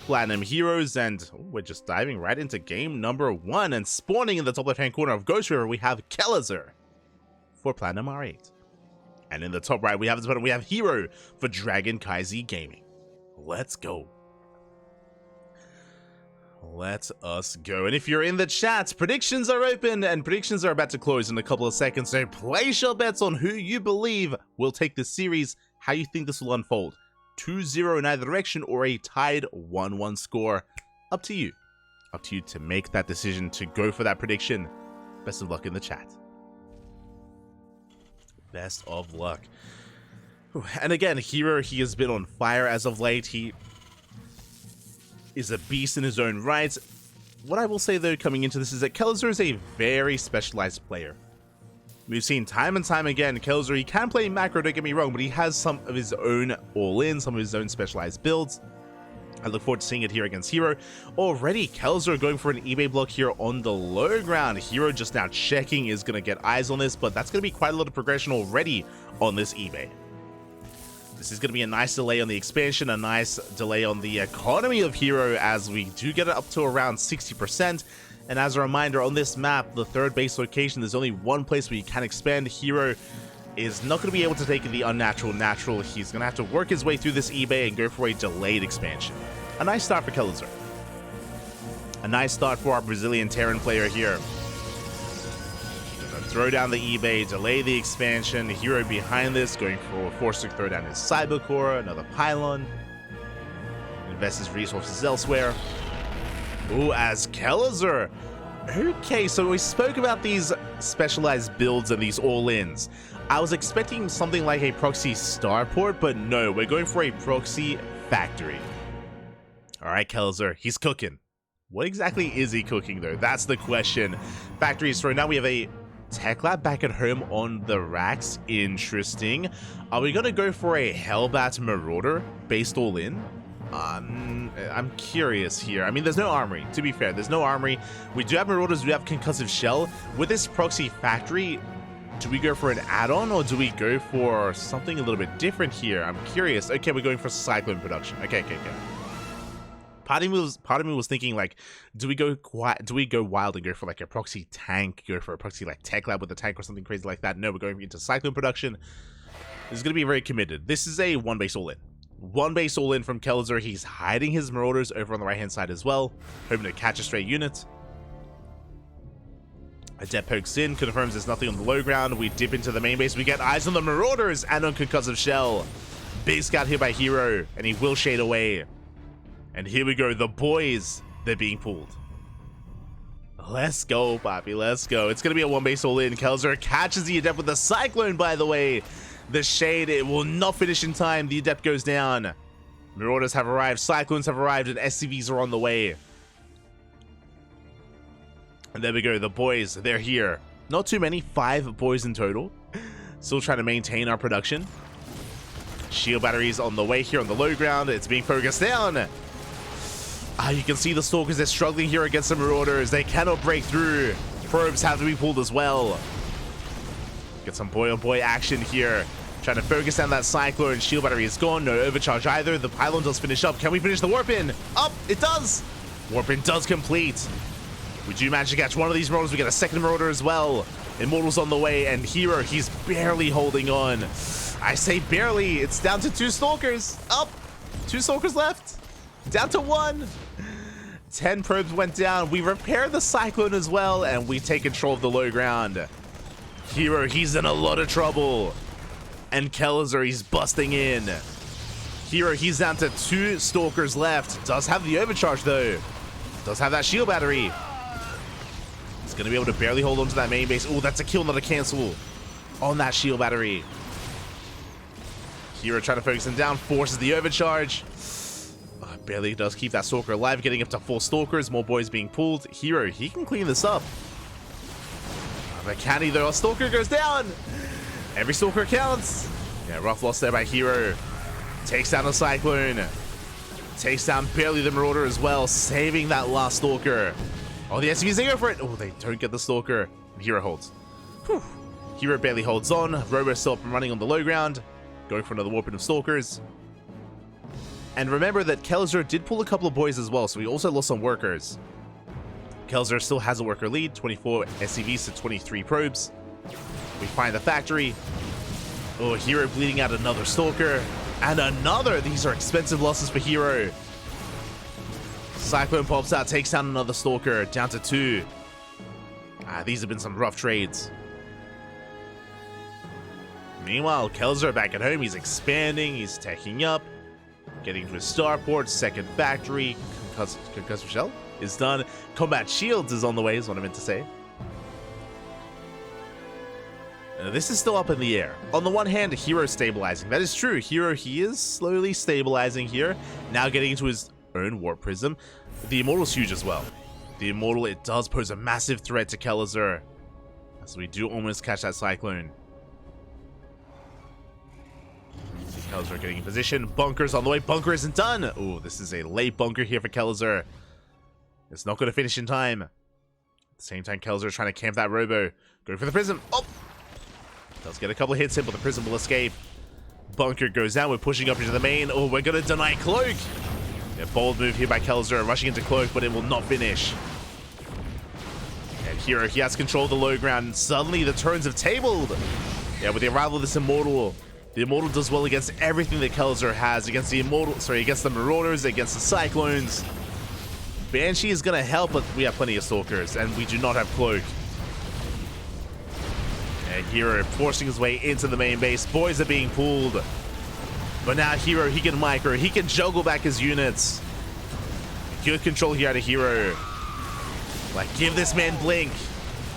Platinum Heroes, and we're just diving right into game number 1, and spawning in the top left-hand corner of Ghost River, we have Kelazhur for Platinum R8. And in the top right, we have this button, we have Hero for Dragon KaiZi Gaming. Let's go. Let us go. And if you're in the chat, predictions are open, and predictions are about to close in a couple of seconds, so place your bets on who you believe will take this series, how you think this will unfold. 2-0 in either direction, or a tied 1-1 score. Up to you. Up to you to make that decision, to go for that prediction. Best of luck in the chat. Best of luck. And again, Hero, he has been on fire as of late. He is a beast in his own right. What I will say, though, coming into this is that Kelazhur is a very specialized player. We've seen time and time again, Kelazhur, he can play macro, don't get me wrong, but he has some of his own all-in, some of his own specialized builds. I look forward to seeing it here against Hero. Already, Kelazhur going for an eBay block here on the low ground. Hero just now checking, is going to get eyes on this, but that's going to be quite a lot of progression already on this eBay. This is going to be a nice delay on the expansion, a nice delay on the economy of Hero, as we do get it up to around 60%. And as a reminder, on this map, the third base location, there's only one place where you can expand. Hero is not going to be able to take the unnatural natural. He's going to have to work his way through this eBay and go for a delayed expansion. A nice start for Kelazhur. A nice start for our Brazilian Terran player here. Throw down the eBay, delay the expansion. Hero behind this, going for force to throw down his Cyber Core, another pylon. Invest his resources elsewhere. Ooh, as Kelazhur. Okay, so we spoke about these specialized builds and these all-ins. I was expecting something like a proxy starport, but no, we're going for a proxy factory. Alright, Kelazhur, he's cooking. What exactly is he cooking, though? That's the question. Factories, so now we have a tech lab back at home on the racks. Interesting. Are we going to go for a Hellbat Marauder based all-in? I'm curious here. I mean, there's no armory, to be fair. There's no armory. We do have Marauders, we have Concussive Shell. With this proxy factory, do we go for an add-on, or do we go for something a little bit different here? I'm curious. Okay, we're going for Cyclone production. Okay. Part of me was thinking, like, do we go wild and go for like a proxy tank, go for a proxy like tech lab with a tank or something crazy like that? No, we're going into Cyclone production. This is going to be very committed. This is a one base all-in. One base all-in from Kelazhur. He's hiding his Marauders over on the right-hand side as well, hoping to catch a stray unit. Adept pokes in, confirms there's nothing on the low ground. We dip into the main base. We get eyes on the Marauders and on Concussive Shell. Big scout here by Hero, and he will shade away. And here we go, the boys, they're being pulled. Let's go, Poppy, let's go. It's going to be a one base all-in. Kelazhur catches the Adept with the Cyclone, by the way. The shade, it will not finish in time. The Adept goes down. Marauders have arrived, Cyclones have arrived, and SCVs are on the way. And there we go, the boys, they're here. Not too many, 5 boys in total. Still trying to maintain our production. Shield batteries on the way here on the low ground. It's being focused down. You can see the Stalkers, they're struggling here against the Marauders. They cannot break through. Probes have to be pulled as well. Get some boy on boy action here. Trying to focus down that Cyclone. Shield battery is gone. No overcharge either. The pylon does finish up. Can we finish the warp in? Up! It does! Warp in does complete. We do manage to catch one of these Marauders. We get a second Marauder as well. Immortals on the way, and Hero, he's barely holding on. I say barely. It's down to 2 Stalkers. Up! 2 Stalkers left. Down to 1. 10 probes went down. We repair the Cyclone as well, and we take control of the low ground. Hero, he's in a lot of trouble. And Kelazhur, he's busting in. Hero, he's down to 2 Stalkers left. Does have the overcharge, though. Does have that shield battery. He's going to be able to barely hold on to that main base. Oh, that's a kill, not a cancel on that shield battery. Hero trying to focus him down. Forces the overcharge. Barely does keep that Stalker alive. Getting up to 4 Stalkers. More boys being pulled. Hero, he can clean this up. But can he, though? A Stalker goes down. Every Stalker counts. Yeah, rough loss there by Hero. Takes down the Cyclone. Takes down barely the Marauder as well, saving that last Stalker. Oh, the SCVs, they go for it. Oh, they don't get the Stalker. Hero holds. Whew. Hero barely holds on. Robo still up and running on the low ground. Going for another warping of Stalkers. And remember that Kelazhur did pull a couple of boys as well, so we also lost some workers. Kelazhur still has a worker lead, 24 SCVs to 23 probes. We find the factory. Oh, Hero bleeding out another Stalker. And another! These are expensive losses for Hero. Cyclone pops out, takes down another Stalker, down to 2. These have been some rough trades. Meanwhile, Kelazhur back at home, he's expanding, he's teching up, getting to his starport, second factory, concussive shell is done. Combat shields is on the way, is what I meant to say. This is still up in the air. On the one hand, Hero stabilizing. That is true. Hero, he is slowly stabilizing here. Now getting into his own Warp Prism. The Immortal's huge as well. The Immortal, it does pose a massive threat to Kelazhur. So we do almost catch that Cyclone. Kelazhur getting in position. Bunker's on the way. Bunker isn't done. Oh, this is a late bunker here for Kelazhur. It's not going to finish in time. At the same time, Kelazhur trying to camp that Robo. Go for the Prism. Oh! Does get a couple of hits in, but the Prism will escape. Bunker goes down. We're pushing up into the main. Oh, we're going to deny Cloak. A bold move here by Kelazhur. Rushing into Cloak, but it will not finish. And Hero, he has control of the low ground. And suddenly, the turns have tabled. Yeah, with the arrival of this Immortal, the Immortal does well against everything that Kelazhur has. Against the against the Marauders, against the Cyclones. Banshee is going to help, but we have plenty of Stalkers, and we do not have Cloak. And Hero forcing his way into the main base. Boys are being pulled. But now Hero, he can micro. He can juggle back his units. Good control here out of Hero. Like, give this man Blink.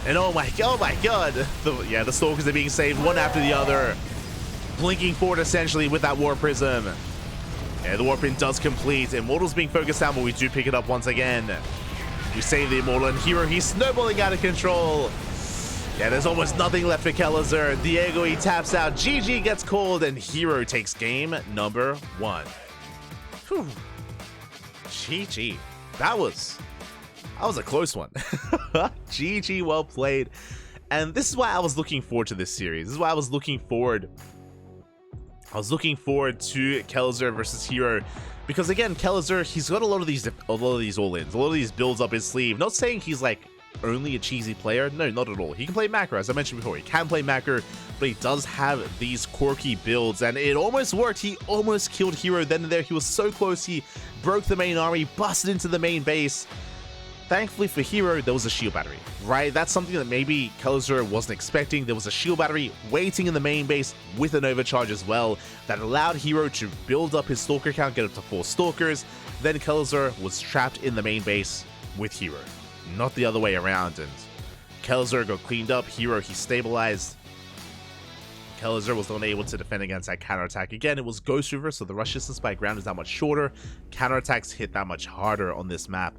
And oh my god. The Stalkers are being saved one after the other. Blinking forward essentially with that Warp Prism. And the Warp Prism does complete. Immortal's being focused down, but we do pick it up once again. We save the Immortal, and Hero, he's snowballing out of control. Yeah, there's almost nothing left for Kelazhur. Diego, he taps out. GG gets called, and Hero takes game number 1. Whew. GG. That was a close one. GG, well played. And this is why I was looking forward to this series. This is why I was looking forward to Kelazhur versus Hero. Because again, Kelazhur, he's got a lot of these all-ins, a lot of these builds up his sleeve. Not saying he's like only a cheesy player. No, not at all. He can play macro, as I mentioned before. He can play macro, but he does have these quirky builds, and it almost worked. He almost killed Hero then and there. He was so close. He broke the main army, busted into the main base. Thankfully for Hero, there was a shield battery, right? That's something that maybe Kelazhur wasn't expecting. There was a shield battery waiting in the main base with an overcharge as well that allowed Hero to build up his Stalker count, get up to 4 Stalkers. Then Kelazhur was trapped in the main base with Hero, not the other way around. And Kelazhur got cleaned up. Hero, he stabilized. Kelazhur was not able to defend against that counterattack. Again, it was Ghost River, so the rush distance by ground is that much shorter. Counterattacks hit that much harder on this map.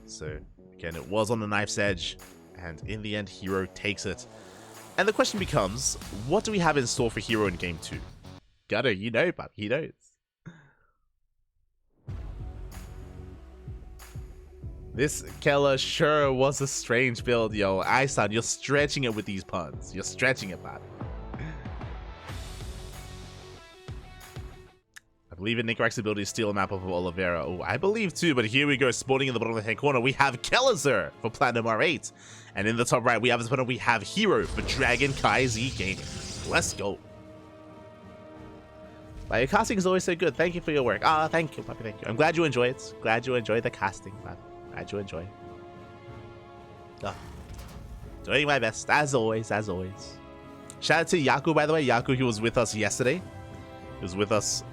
So, again, it was on the knife's edge, and in the end, Hero takes it. And the question becomes, what do we have in store for Hero in Game 2? Gutter, you know, but he knows. This Kella sure was a strange build, yo. Isan, you're stretching it with these puns. You're stretching it, man. I believe in Nicoract's ability to steal a map off of Oliveira. Oh, I believe too, but here we go. Spawning in the bottom left-hand corner, we have Kelazhur for Platinum R8. And in the top right, we have this one. We have Hero for Dragon KaiZi Gaming. Let's go. Your casting is always so good. Thank you for your work. Thank you, puppy. Thank you. I'm glad you enjoy it. Glad you enjoy the casting, man. Glad you enjoy. Doing my best, as always, as always. Shout out to Yaku, by the way. Yaku, he was with us yesterday. He was with us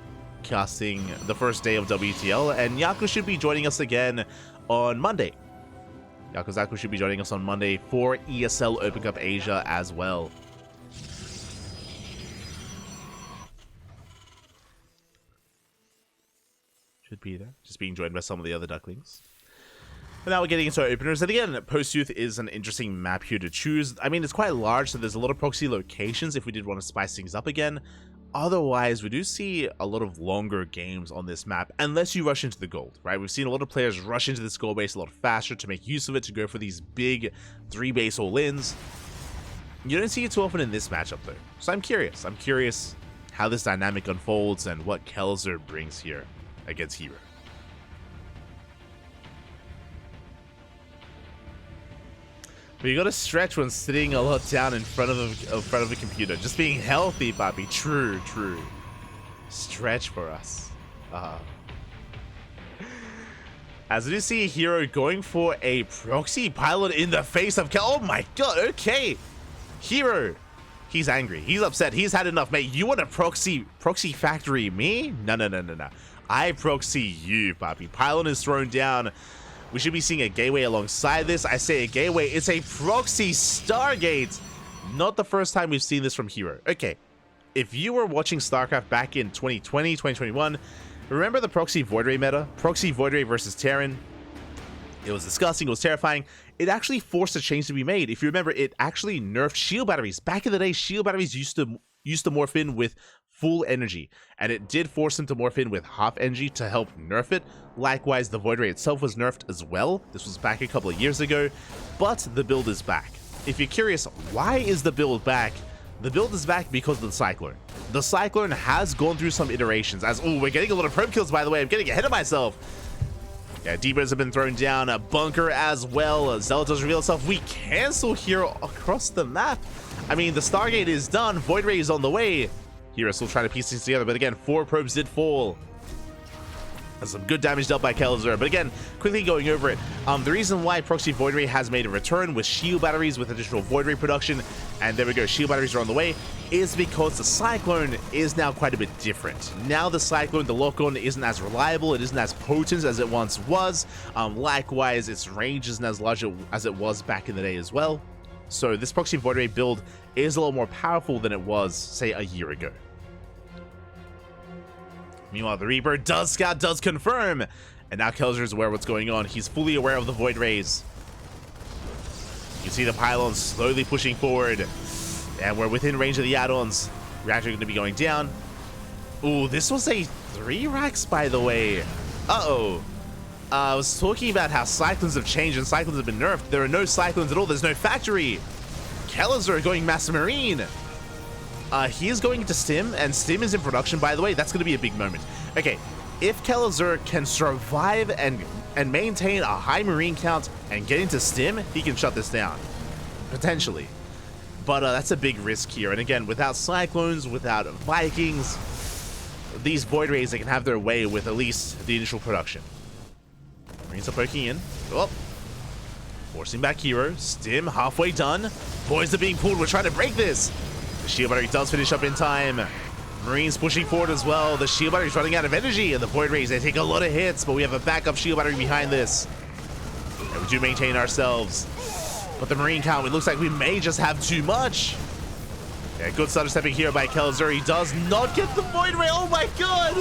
casting the first day of WTL, and Yaku should be joining us again on Monday. Yaku should be joining us on Monday for ESL Open Cup Asia as well. Should be there. Just being joined by some of the other Ducklings. But now we're getting into our openers, and again, Post-Youth is an interesting map here to choose. I mean, it's quite large, so there's a lot of proxy locations if we did want to spice things up again. Otherwise, we do see a lot of longer games on this map, unless you rush into the gold, right? We've seen a lot of players rush into this gold base a lot faster to make use of it, to go for these big 3-base all-ins. You don't see it too often in this matchup, though. So I'm curious. I'm curious how this dynamic unfolds and what Kelazhur brings here. against Hero. But you gotta stretch when sitting a lot down in front of a computer. Just being healthy, Bobby. True, true. Stretch for us. As you see Hero going for a proxy pilot in the face of Oh my god, okay. Hero. He's angry. He's upset. He's had enough, mate. You want a proxy factory me? No. I proxy you, Bobby. Pylon is thrown down. We should be seeing a gateway alongside this. I say a gateway. It's a proxy Stargate. Not the first time we've seen this from Hero. Okay. If you were watching StarCraft back in 2020, 2021, remember the proxy Void Ray meta? Proxy Void Ray versus Terran. It was disgusting. It was terrifying. It actually forced a change to be made. If you remember, it actually nerfed shield batteries. Back in the day, shield batteries used to morph in with full energy, and it did force them to morph in with half energy to help nerf it. Likewise, the Void Ray itself was nerfed as well. This was back a couple of years ago, but the build is back. If you're curious, why is the build back? The build is back because of the Cyclone. The Cyclone has gone through some iterations. We're getting a lot of probe kills, by the way. I'm getting ahead of myself. Yeah, Deepers have been thrown down. A bunker as well. Zealot does reveal itself. We cancel Hero across the map. I mean, the Stargate is done. Void Ray is on the way. Hero still trying to piece things together, but again, 4 probes did fall. That's some good damage dealt by Kelazhur. But again, quickly going over it, the reason why Proxy Void Ray has made a return with shield batteries with additional Void Ray production, and there we go, shield batteries are on the way, is because the Cyclone is now quite a bit different. Now the Cyclone, the lock-on isn't as reliable, it isn't as potent as it once was. Likewise, its range isn't as large as it was back in the day as well. So this Proxy Void Ray build is a lot more powerful than it was, say, a year ago. Meanwhile, the Reaper does scout, does confirm, and now Kelazhur is aware of what's going on. He's fully aware of the Void Rays. You can see the pylons slowly pushing forward, and we're within range of the add-ons. Reactor going to be going down. Ooh, this was a 3 racks, by the way. Uh-oh. I was talking about how Cyclones have changed and Cyclones have been nerfed. There are no Cyclones at all. There's no factory. Kelazhur going Mass Marine. He is going to Stim, and Stim is in production, by the way. That's going to be a big moment. Okay, if Kelazhur can survive and maintain a high Marine count and get into Stim, he can shut this down. Potentially. But that's a big risk here. And again, without Cyclones, without Vikings, these Void Rays, they can have their way with at least the initial production. Marines are poking in. Oh. Forcing back Hero. Stim halfway done. Boys are being pulled. We're trying to break this. The shield battery does finish up in time. Marines pushing forward as well. The shield battery is running out of energy, and the Void Rays, they take a lot of hits, but we have a backup shield battery behind this. And we do maintain ourselves. But the Marine count, it looks like we may just have too much. Yeah, good stutter stepping here by Kelazhur. He does not get the Void Ray. Oh my god!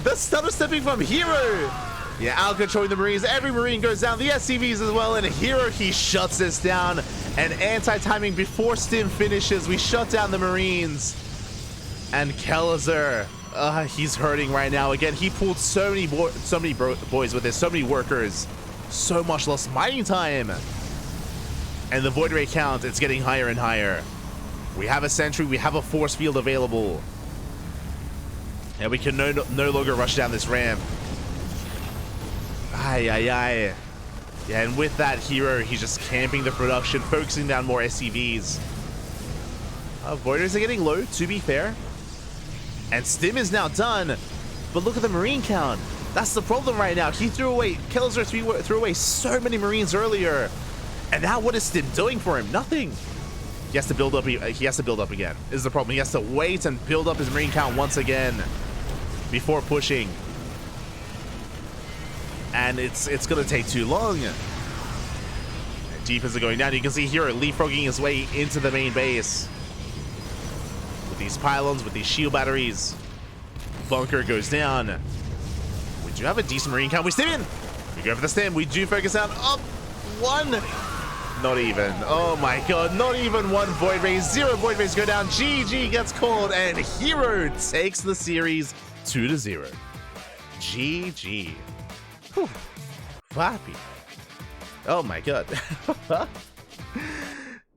The stutter stepping from Hero. Yeah, out controlling the Marines. Every Marine goes down. The SCVs as well. And Hero, he shuts this down. And anti-timing before Stim finishes. We shut down the Marines. And Kelazhur, he's hurting right now. Again, he pulled so many boys with this. So many workers. So much lost mining time. And the Void Ray count, it's getting higher and higher. We have a sentry. We have a force field available. And we can no longer rush down this ramp. Aye. Yeah, and with that Hero, he's just camping the production, focusing down more SCVs. Voiders are getting low, to be fair. And Stim is now done. But look at the Marine count. That's the problem right now. He threw away, Kelazhur threw away so many Marines earlier. And now what is Stim doing for him? Nothing. He has to build up. He has to build up again. Is the problem. He has to wait and build up his Marine count once again before pushing. And it's gonna take too long. Defense are going down. You can see Hero leapfrogging his way into the main base. With these pylons, with these shield batteries. Bunker goes down. We do have a decent Marine count. We stim in. We go for the stim. We do focus out. Up. 1. Not even. Oh my god. Not even 1 Void Ray. 0 Void Rays go down. GG gets called. And Hero takes the series 2-0. GG. Whew. Floppy. Oh my god.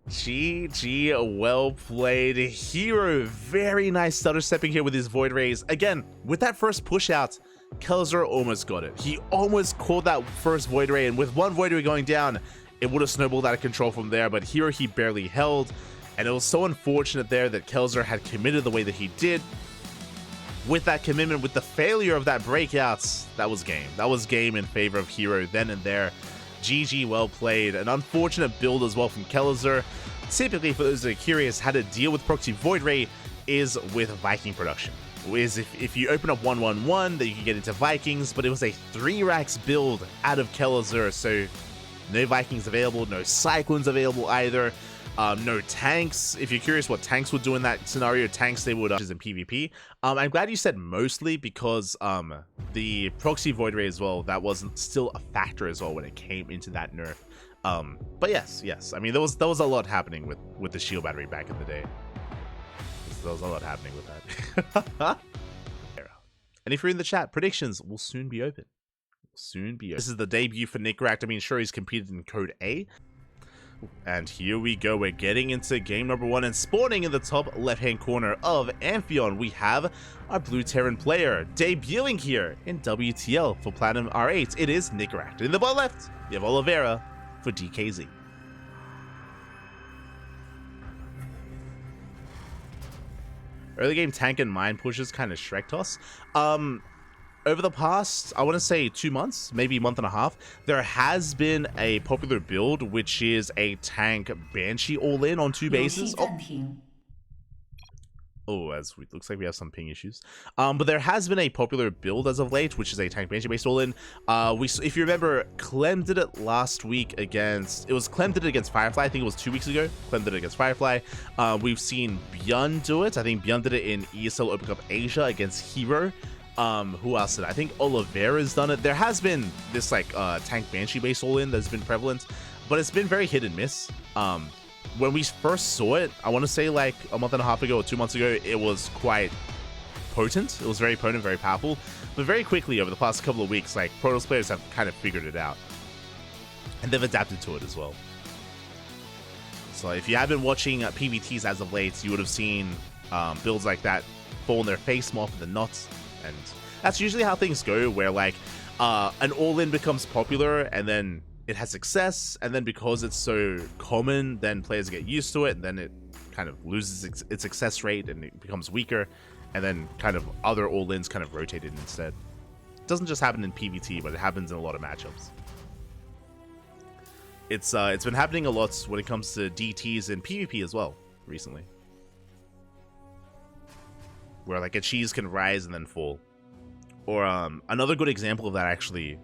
GG, well played. Hero, very nice stutter stepping here with his Void Rays. Again, with that first push out, Kelazhur almost got it. He almost caught that first Void Ray, and with one Void Ray going down, it would have snowballed out of control from there, but here he barely held, and it was so unfortunate there that Kelazhur had committed the way that he did. With that commitment, with the failure of that breakouts, that was game. That was game in favor of Hero then and there. GG, well played. An unfortunate build as well from Kelazhur. Typically, for those that are curious, how to deal with Proxy Void Ray is with Viking production. Is if you open up 1-1-1, then you can get into Vikings, but it was a 3 racks build out of Kelazhur, so no Vikings available, no Cyclones available either. No tanks. If you're curious what tanks would do in that scenario, tanks they would in PvP. I'm glad you said mostly, because the proxy Void Ray as well, that wasn't still a factor as well when it came into that nerf. But yes, I mean there was a lot happening with the shield battery back in the day. There was a lot happening with that. And if you're in the chat, predictions will soon be open. This is the debut for Nicoract. I mean, sure, he's competed in Code A. And here we go, we're getting into game number 1, and spawning in the top left-hand corner of Amphion, we have our Blue Terran player debuting here in WTL for Platinum R8. It is Nicoract. In the bottom left, you have Oliveira for DKZ. Early game tank and mine pushes kind of Shrek toss. Over the past, I want to say 2 months, maybe a month and a half, there has been a popular build, which is a tank Banshee all-in on 2 bases. Looks like we have some ping issues. But there has been a popular build as of late, which is a tank Banshee based all-in. If you remember, Clem did it last week against, Clem did it against Firefly. I think it was 2 weeks ago. Clem did it against Firefly. We've seen Bjorn do it. I think Bjorn did it in ESL Open Cup Asia against Hero. Who else did I think Oliveira's done it. There has been this like tank Banshee based all-in that's been prevalent, but it's been very hit and miss. When we first saw it, I want to say like a month and a half ago or 2 months ago, it was quite potent. It was very potent, very powerful, but very quickly over the past couple of weeks, like Protoss players have kind of figured it out, and they've adapted to it as well. So if you have been watching PVTs as of late, you would have seen builds like that fall on their face more often than not. And that's usually how things go, where like an all-in becomes popular and then it has success, and then because it's so common, then players get used to it, and then it kind of loses its success rate and it becomes weaker, and then kind of other all-ins kind of rotate it instead. It doesn't just happen in PvT, but it happens in a lot of matchups. It's been happening a lot when it comes to DTs and PvP as well recently, where like a cheese can rise and then fall. Or another good example of that actually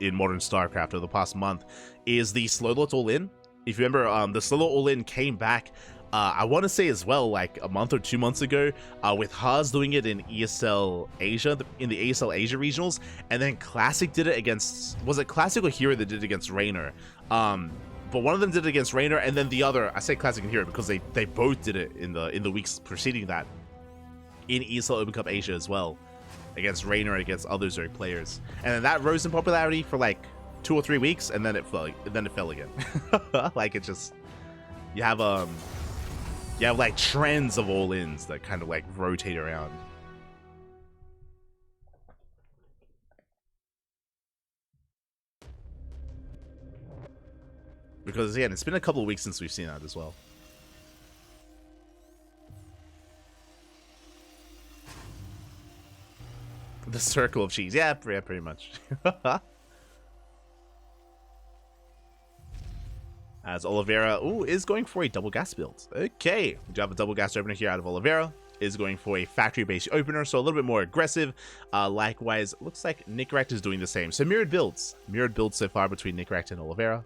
in modern StarCraft over the past month is the Slowlot all-in. If you remember, the Slowlot all-in came back, I want to say as well, like a month or 2 months ago, with Haas doing it in ESL Asia, in the ESL Asia regionals, and then Classic did it against, was it Classic or Hero that did it against Raynor? But one of them did it against Raynor, and then the other, I say Classic and Hero because they both did it in the weeks preceding that in ESL Open Cup Asia as well, against Raynor and against other Zerg players. And then that rose in popularity for like 2 or 3 weeks, and then it fell again. Like it just, you have like trends of all-ins that kind of like rotate around. Because again, it's been a couple of weeks since we've seen that as well. The circle of cheese. Yeah, pretty much. As Oliveira, is going for a double gas build. Okay, we do have a double gas opener here out of Oliveira. Is going for a factory-based opener, so a little bit more aggressive. Likewise, looks like Nicoract is doing the same. So mirrored builds so far between Nicoract and Oliveira.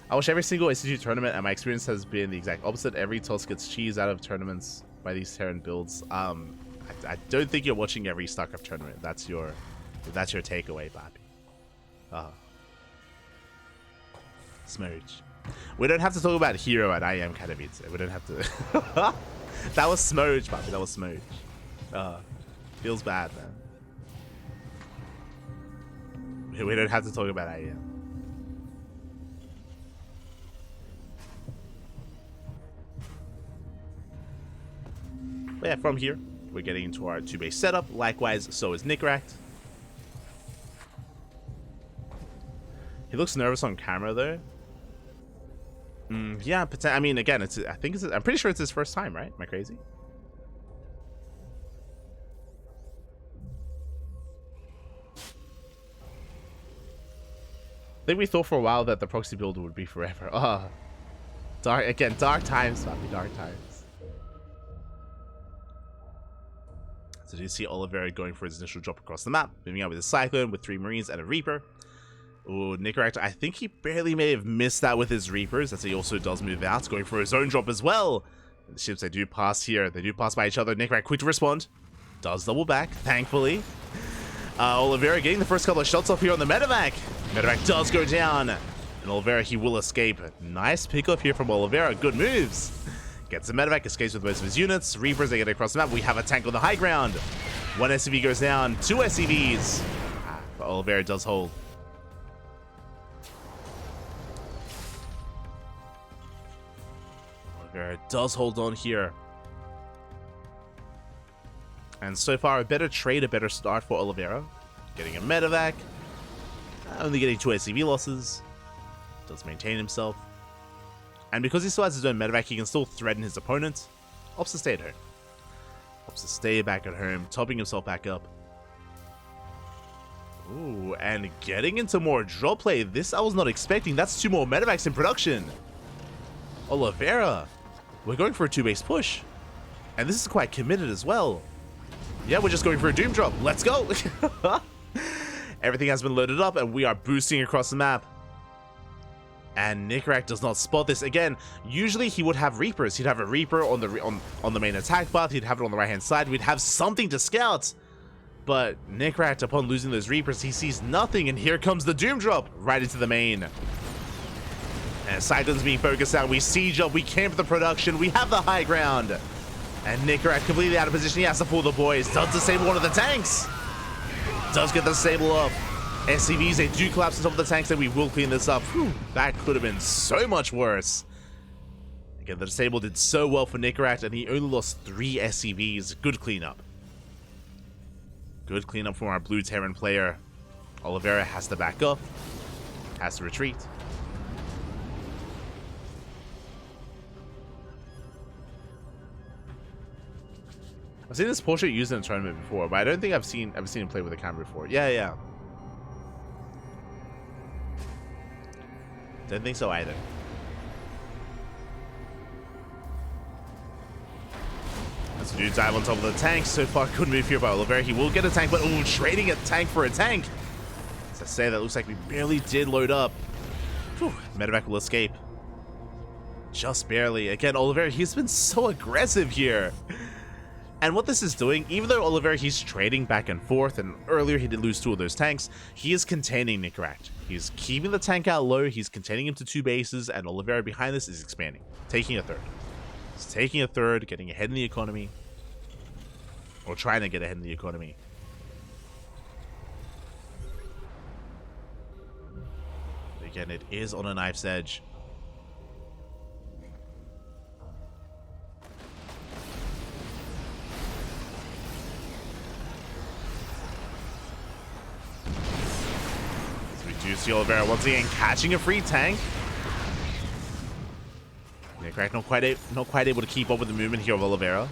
I watch every single SC2 tournament, and my experience has been the exact opposite. Every toss gets cheese out of tournaments by these Terran builds. I don't think you're watching every StarCraft tournament. That's your takeaway, Bobby. Smurge. We don't have to talk about Hero at IM Katowice. We don't have to. That was Smurge, Bobby. That was Smurge. Feels bad, man. We don't have to talk about IM. But yeah, from here, we're getting into our 2-base setup. Likewise, so is Nicoract. He looks nervous on camera, though. Yeah, I mean, again, I'm pretty sure it's his first time, right? Am I crazy? I think we thought for a while that the proxy builder would be forever. Dark times, Papi, dark times. So do you see Oliveira going for his initial drop across the map, moving out with a Cyclone with 3 Marines and a Reaper. Ooh, Nicoract, I think he barely may have missed that with his Reapers, as he also does move out, going for his own drop as well. And the ships, they do pass here. They do pass by each other. Nicoract quick to respond. Does double back, thankfully. Oliveira getting the first couple of shots off here on the medevac. Medevac does go down. And Oliveira, he will escape. Nice pickup here from Oliveira. Good moves. Gets the medevac, escapes with most of his units. Reapers, they get across the map. We have a tank on the high ground. 1 SCV goes down. 2 SCVs. But Oliveira does hold. Oliveira does hold on here. And so far, a better trade, a better start for Oliveira. Getting a medevac. Only getting 2 SCV losses. Does maintain himself. And because he still has his own medevac, he can still threaten his opponent. Opts to stay at home. Opts to stay back at home, topping himself back up. Ooh, and getting into more drop play. This I was not expecting. That's 2 more medevacs in production. Oliveira. We're going for a 2-base push. And this is quite committed as well. Yeah, we're just going for a Doom drop. Let's go. Everything has been loaded up and we are boosting across the map. And Nicoract does not spot this. Again, usually he would have Reapers. He'd have a Reaper on the main attack path. He'd have it on the right-hand side. We'd have something to scout. But Nicoract, upon losing those Reapers, he sees nothing. And here comes the Doom drop right into the main. And Cyclone's being focused out. We siege up. We camp the production. We have the high ground. And Nicoract completely out of position. He has to pull the boys. Does disable one of the tanks. Does get the disable up. SCVs, they do collapse on top of the tanks, and we will clean this up. Whew, that could have been so much worse. Again, the disable did so well for Nicoract, and he only lost 3 SCVs. Good cleanup. Good cleanup from our blue Terran player. Oliveira has to back up. Has to retreat. I've seen this portrait used in a tournament before, but I don't think I've seen him play with a camera before. Yeah. Don't think so either. As we do dive on top of the tank, so far good move here by Oliveira. He will get a tank, but trading a tank for a tank. As I say, that looks like we barely did load up. Whew, medevac will escape. Just barely. Again, Oliveira, he's been so aggressive here. And what this is doing, even though Oliveira, he's trading back and forth, and earlier he did lose 2 of those tanks, he is containing Nicoract. He's keeping the tank out low, he's containing him to 2 bases, and Oliveira behind this is expanding, taking a third. He's taking a third, getting ahead in the economy, or trying to get ahead in the economy. Again, it is on a knife's edge. You see Oliveira once again catching a free tank. Nicoract not quite able to keep up with the movement here of Oliveira.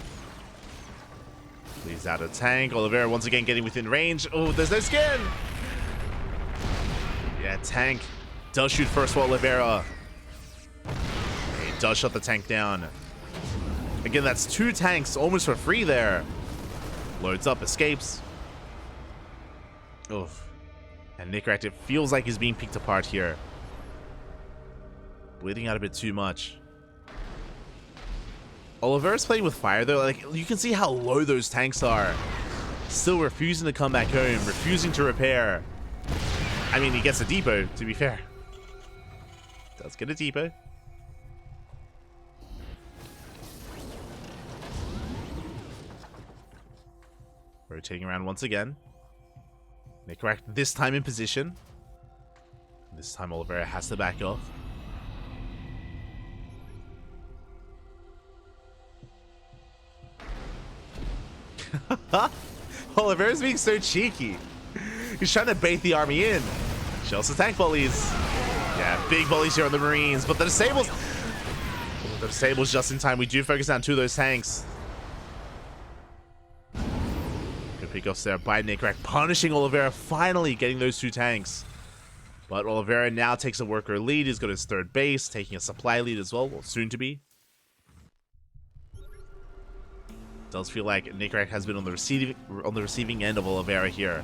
Leaves out a tank. Oliveira once again getting within range. Oh, there's no skin. Yeah, tank does shoot first for Oliveira. He does shut the tank down. Again, that's 2 tanks almost for free there. Loads up, escapes. Oof. And Nicoract, it feels like he's being picked apart here. Bleeding out a bit too much. Oliveira's playing with fire though. Like, you can see how low those tanks are. Still refusing to come back home, refusing to repair. I mean, he gets a depot, to be fair. Does get a depot. Rotating around once again. Nicoract this time in position. This time Oliveira has to back off. Oliveira's being so cheeky. He's trying to bait the army in. Shells to tank volleys. Yeah, big volleys here on the Marines, but the disables. The disables just in time. We do focus on 2 of those tanks. Good pickoffs there by Nicoract, punishing Oliveira, finally getting those 2 tanks. But Oliveira now takes a worker lead. He's got his 3rd base, taking a supply lead as well, soon to be. Does feel like Nicoract has been on the receiving end of Oliveira here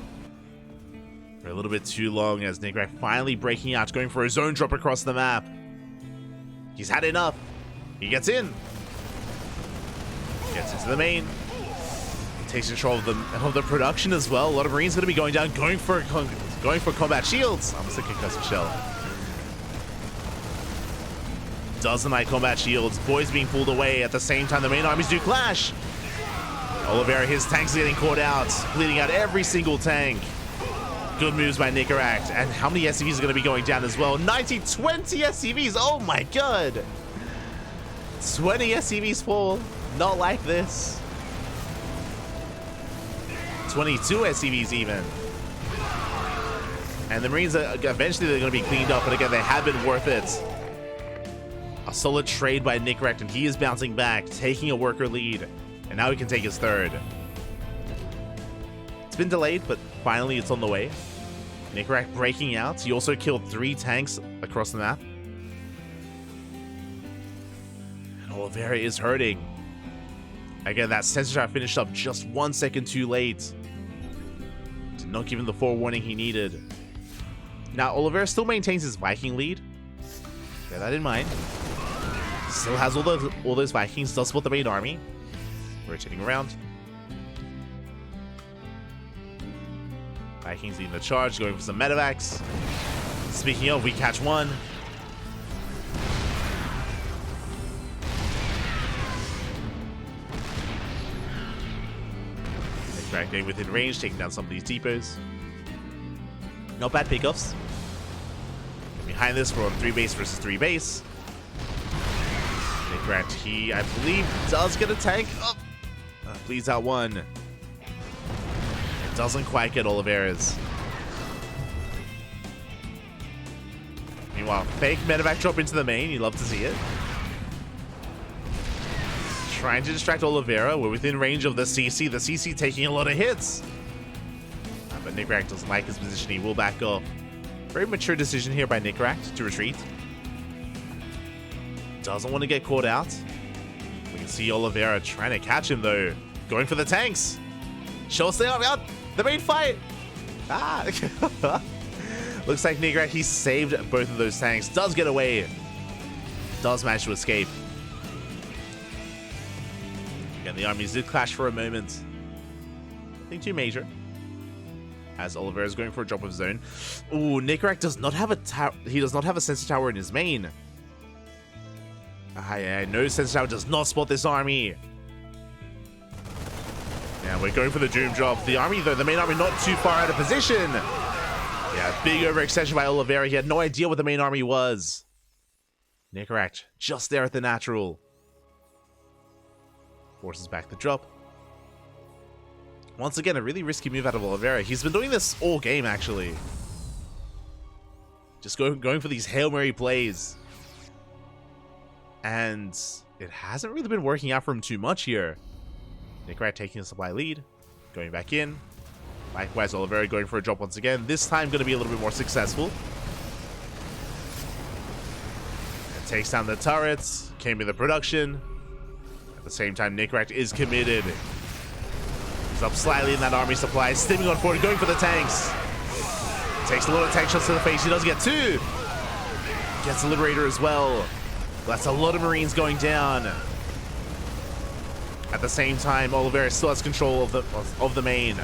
for a little bit too long, as Nicoract finally breaking out, going for a zone drop across the map. He's had enough. He gets into the main, takes control of the production as well. A lot of Marines going to be going down, going for combat shields. I'm just a concussive shell. Doesn't like combat shields. Boys being pulled away at the same time. The main armies do clash. Oliveira, his tanks getting caught out, bleeding out every single tank. Good moves by Nicoract. And how many SCVs are going to be going down as well? 20 SCVs. Oh my god. 20 SCVs fall. Not like this. 22 SCVs even. And the Marines, eventually they're going to be cleaned up, but again, they have been worth it. A solid trade by Nicoract, and he is bouncing back, taking a worker lead. And now he can take his 3rd. It's been delayed, but finally it's on the way. Nicoract breaking out. He also killed 3 tanks across the map. Oliveira is hurting. Again, that sensor trap finished up just 1 second too late. Did not give him the forewarning he needed. Now, Oliveira still maintains his Viking lead. Bear that in mind. Still has all those Vikings. Does support the main army. Rotating around. Vikings leading the charge, going for some medevacs. Speaking of, we catch 1. Getting within range, taking down some of these depots. Not bad pickups. Behind this, we're on 3 base versus 3 base. Nicoract, he, I believe, does get a tank. Oh, bleeds out 1. It doesn't quite get Oliveira's. Meanwhile, fake medevac drop into the main. You love to see it. Trying to distract Oliveira. We're within range of the CC. The CC taking a lot of hits. But Nicoract doesn't like his position. He will back off. Very mature decision here by Nicoract to retreat. Doesn't want to get caught out. We can see Oliveira trying to catch him though. Going for the tanks. Sure, stay out. The main fight. Looks like Nicoract, he saved both of those tanks. Does get away. Does manage to escape. Again, the armies did clash for a moment. Nothing too major. As Oliveira is going for a drop of zone. Ooh, Nicoract does not have a tower. He does not have a sensor tower in his main. Yeah, no sensor tower does not spot this army. Yeah, we're going for the Doom drop. The army, though, the main army not too far out of position. Yeah, big overextension by Oliveira. He had no idea what the main army was. Nicoract just there at the natural. Forces back the drop. Once again, a really risky move out of Oliveira. He's been doing this all game, actually. Just going for these Hail Mary plays. And it hasn't really been working out for him too much here. Nicoract taking the supply lead. Going back in. Likewise, Oliveira going for a drop once again. This time going to be a little bit more successful. And takes down the turrets. Came in the production. At the same time, Nicoract is committed. He's up slightly in that army supply. Stimming on forward, going for the tanks. Takes a lot of tank shots to the face. He does get 2. Gets the Liberator as well. That's a lot of Marines going down. At the same time, Oliveira still has control of the main.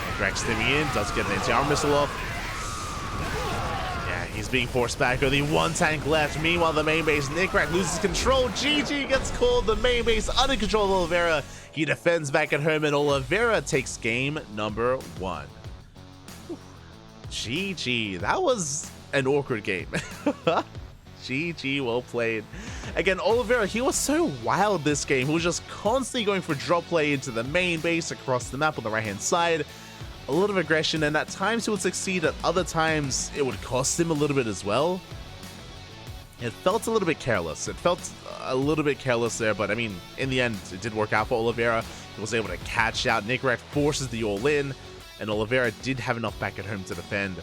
Nicoract stimming in, does get an anti-armor missile off. Yeah, he's being forced back. Only 1 tank left. Meanwhile, the main base, Nicoract loses control. GG gets called. The main base under control of Oliveira. He defends back at home, and Oliveira takes game number 1. GG. That was an awkward game. GG, well played. Again, Oliveira, he was so wild this game. He was just constantly going for drop play into the main base across the map on the right-hand side. A lot of aggression, and at times he would succeed, at other times it would cost him a little bit as well. It felt a little bit careless. It felt a little bit careless there, but I mean, in the end, it did work out for Oliveira. He was able to catch out. Nicoract forces the all-in, and Oliveira did have enough back at home to defend.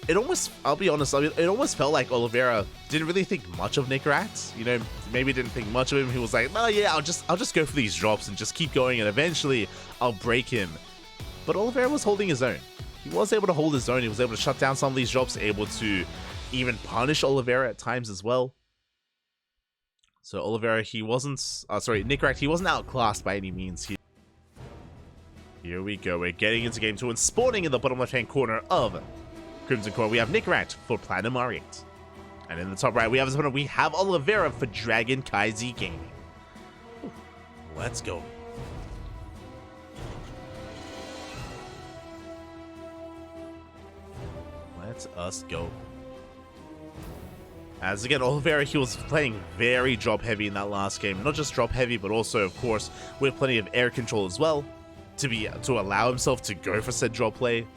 It almost, I'll be honest, it almost felt like Oliveira didn't really think much of Nicoract. You know, maybe didn't think much of him. He was like, oh yeah, I'll just go for these drops and just keep going, and eventually I'll break him. But Oliveira was holding his own. He was able to hold his own. He was able to shut down some of these drops, able to even punish Oliveira at times as well. So Oliveira, he wasn't, Nicoract, he wasn't outclassed by any means. Here we go. We're getting into game 2 and spawning in the bottom left-hand corner of Crimson Core. We have Nicoract for Platinum R8. And in the top right, we have his opponent. We have Oliveira for Dragon KaiZi Gaming. Ooh, let's go. Let us go. As again, Oliveira, he was playing very drop heavy in that last game. Not just drop heavy, but also, of course, with plenty of air control as well, to allow himself to go for said drop play.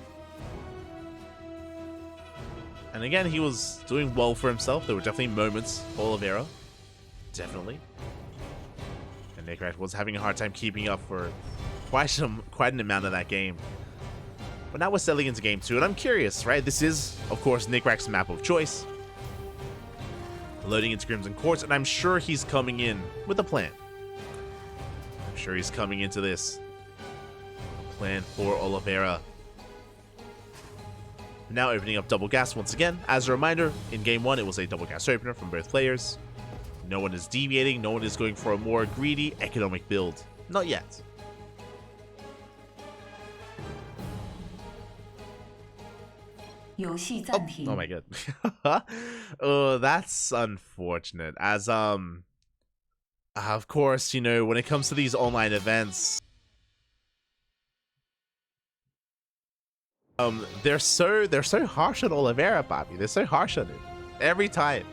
And again, he was doing well for himself. There were definitely moments for Oliveira. Definitely. And Nicoract was having a hard time keeping up for quite an amount of that game. But now we're settling into game 2, and I'm curious, right? This is, of course, Nicoract's map of choice. Loading into Crimson Courts, and I'm sure he's coming in with a plan. I'm sure he's coming into this. A plan for Oliveira. Now opening up double gas once again. As a reminder, in game 1, it was a double gas opener from both players. No one is deviating. No one is going for a more greedy, economic build. Not yet. Oh my god. Oh, that's unfortunate. As of course, you know, when it comes to these online events, they're so harsh on Oliveira, Bobby. They're so harsh on him every time.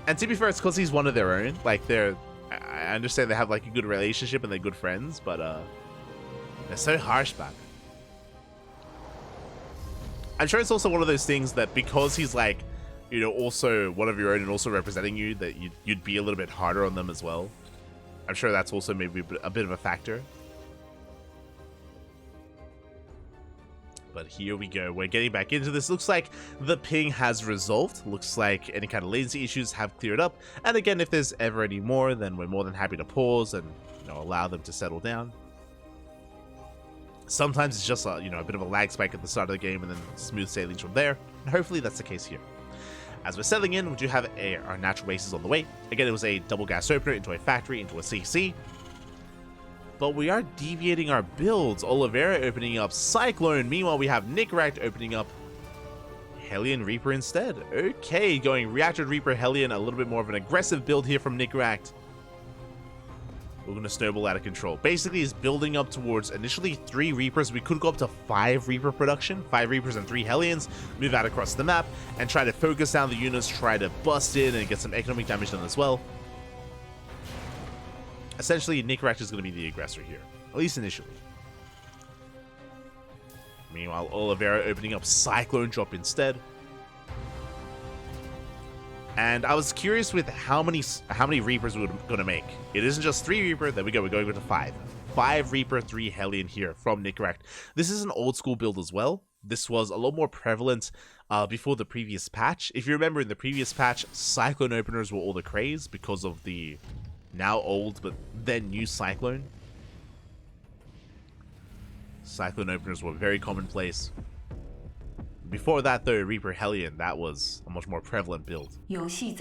And to be fair, it's because he's one of their own. Like, I understand they have like a good relationship and they're good friends, but they're so harsh, Bobby. I'm sure it's also one of those things that because he's like, you know, also one of your own and also representing you, that you'd be a little bit harder on them as well. I'm sure that's also maybe a bit of a factor. But here we go. We're getting back into this. Looks like the ping has resolved. Looks like any kind of latency issues have cleared up. And again, if there's ever any more, then we're more than happy to pause and, you know, allow them to settle down. Sometimes it's just a, you know, a bit of a lag spike at the start of the game and then smooth sailings from there. And hopefully that's the case here. As we're settling in, we do have our natural bases on the way. Again, it was a double gas opener into a factory, into a CC. But we are deviating our builds. Oliveira opening up Cyclone. Meanwhile, we have Nicoract opening up Hellion Reaper instead. Okay, going Reactor Reaper Hellion. A little bit more of an aggressive build here from Nicoract. We're going to snowball out of control. Basically, he's building up towards initially 3 Reapers. We could go up to 5 Reaper production. 5 Reapers and 3 Hellions. Move out across the map and try to focus down the units. Try to bust in and get some economic damage done as well. Essentially, Nicoract is going to be the aggressor here. At least initially. Meanwhile, Oliveira opening up Cyclone Drop instead. And I was curious with how many Reapers we were going to make. It isn't just 3 Reaper. There we go. We're going to 5. 5 Reaper, 3 Hellion here from Nicoract. This is an old school build as well. This was a lot more prevalent before the previous patch. If you remember, in the previous patch, Cyclone openers were all the craze because of the now old but then new Cyclone. Cyclone openers were very commonplace. Before that, though, Reaper Hellion, that was a much more prevalent build.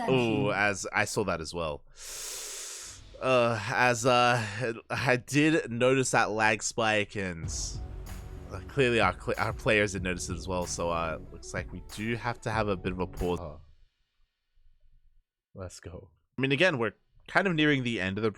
Oh, as I saw that as well. I did notice that lag spike, and clearly our players did notice it as well, so looks like we do have to have a bit of a pause. Let's go. I mean, again, we're kind of nearing the end of the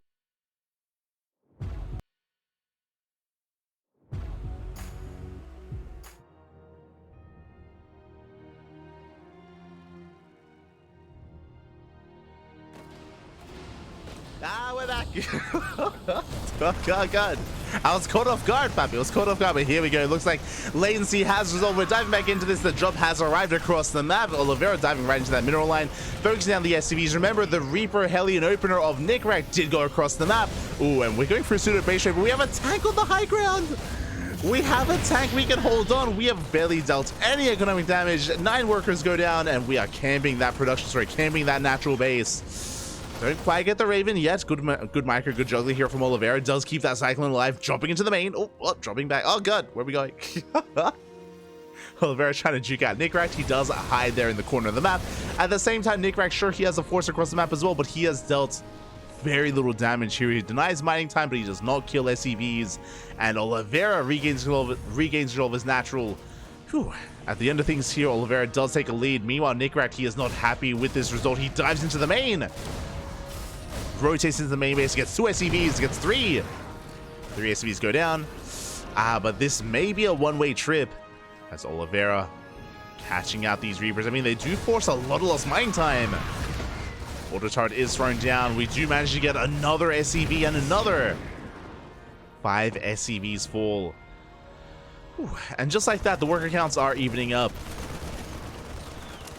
Ah, we're back. Oh, God. I was caught off guard, Papi. I was caught off guard, but here we go. It looks like latency has resolved. We're diving back into this. The drop has arrived across the map. Oliveira diving right into that mineral line, focusing on the SCVs. Remember, the Reaper Hellion opener of Nicoract did go across the map. Ooh, and we're going for a pseudo base trade, but we have a tank on the high ground. We have a tank. We can hold on. We have barely dealt any economic damage. 9 workers go down, and we are camping that camping that natural base. Don't quite get the Raven yet. Good micro, good juggler here from Oliveira. Does keep that Cyclone alive, dropping into the main. Oh, dropping back. Oh, God. Where are we going? Oliveira trying to juke out Nicoract. He does hide there in the corner of the map. At the same time, Nicoract, sure, he has a force across the map as well, but he has dealt very little damage here. He denies mining time, but he does not kill SCVs. And Oliveira regains control of his natural. Whew. At the end of things here, Oliveira does take a lead. Meanwhile, Nicoract, he is not happy with this result. He dives into the main. Rotates into the main base, gets 2 SCVs, gets 3. 3 SCVs go down. But this may be a one-way trip as Oliveira catching out these Reapers. I mean, they do force a lot of lost mine time. Auto turret is thrown down. We do manage to get another SCV and another 5 SCVs fall. Whew. And just like that, the worker counts are evening up.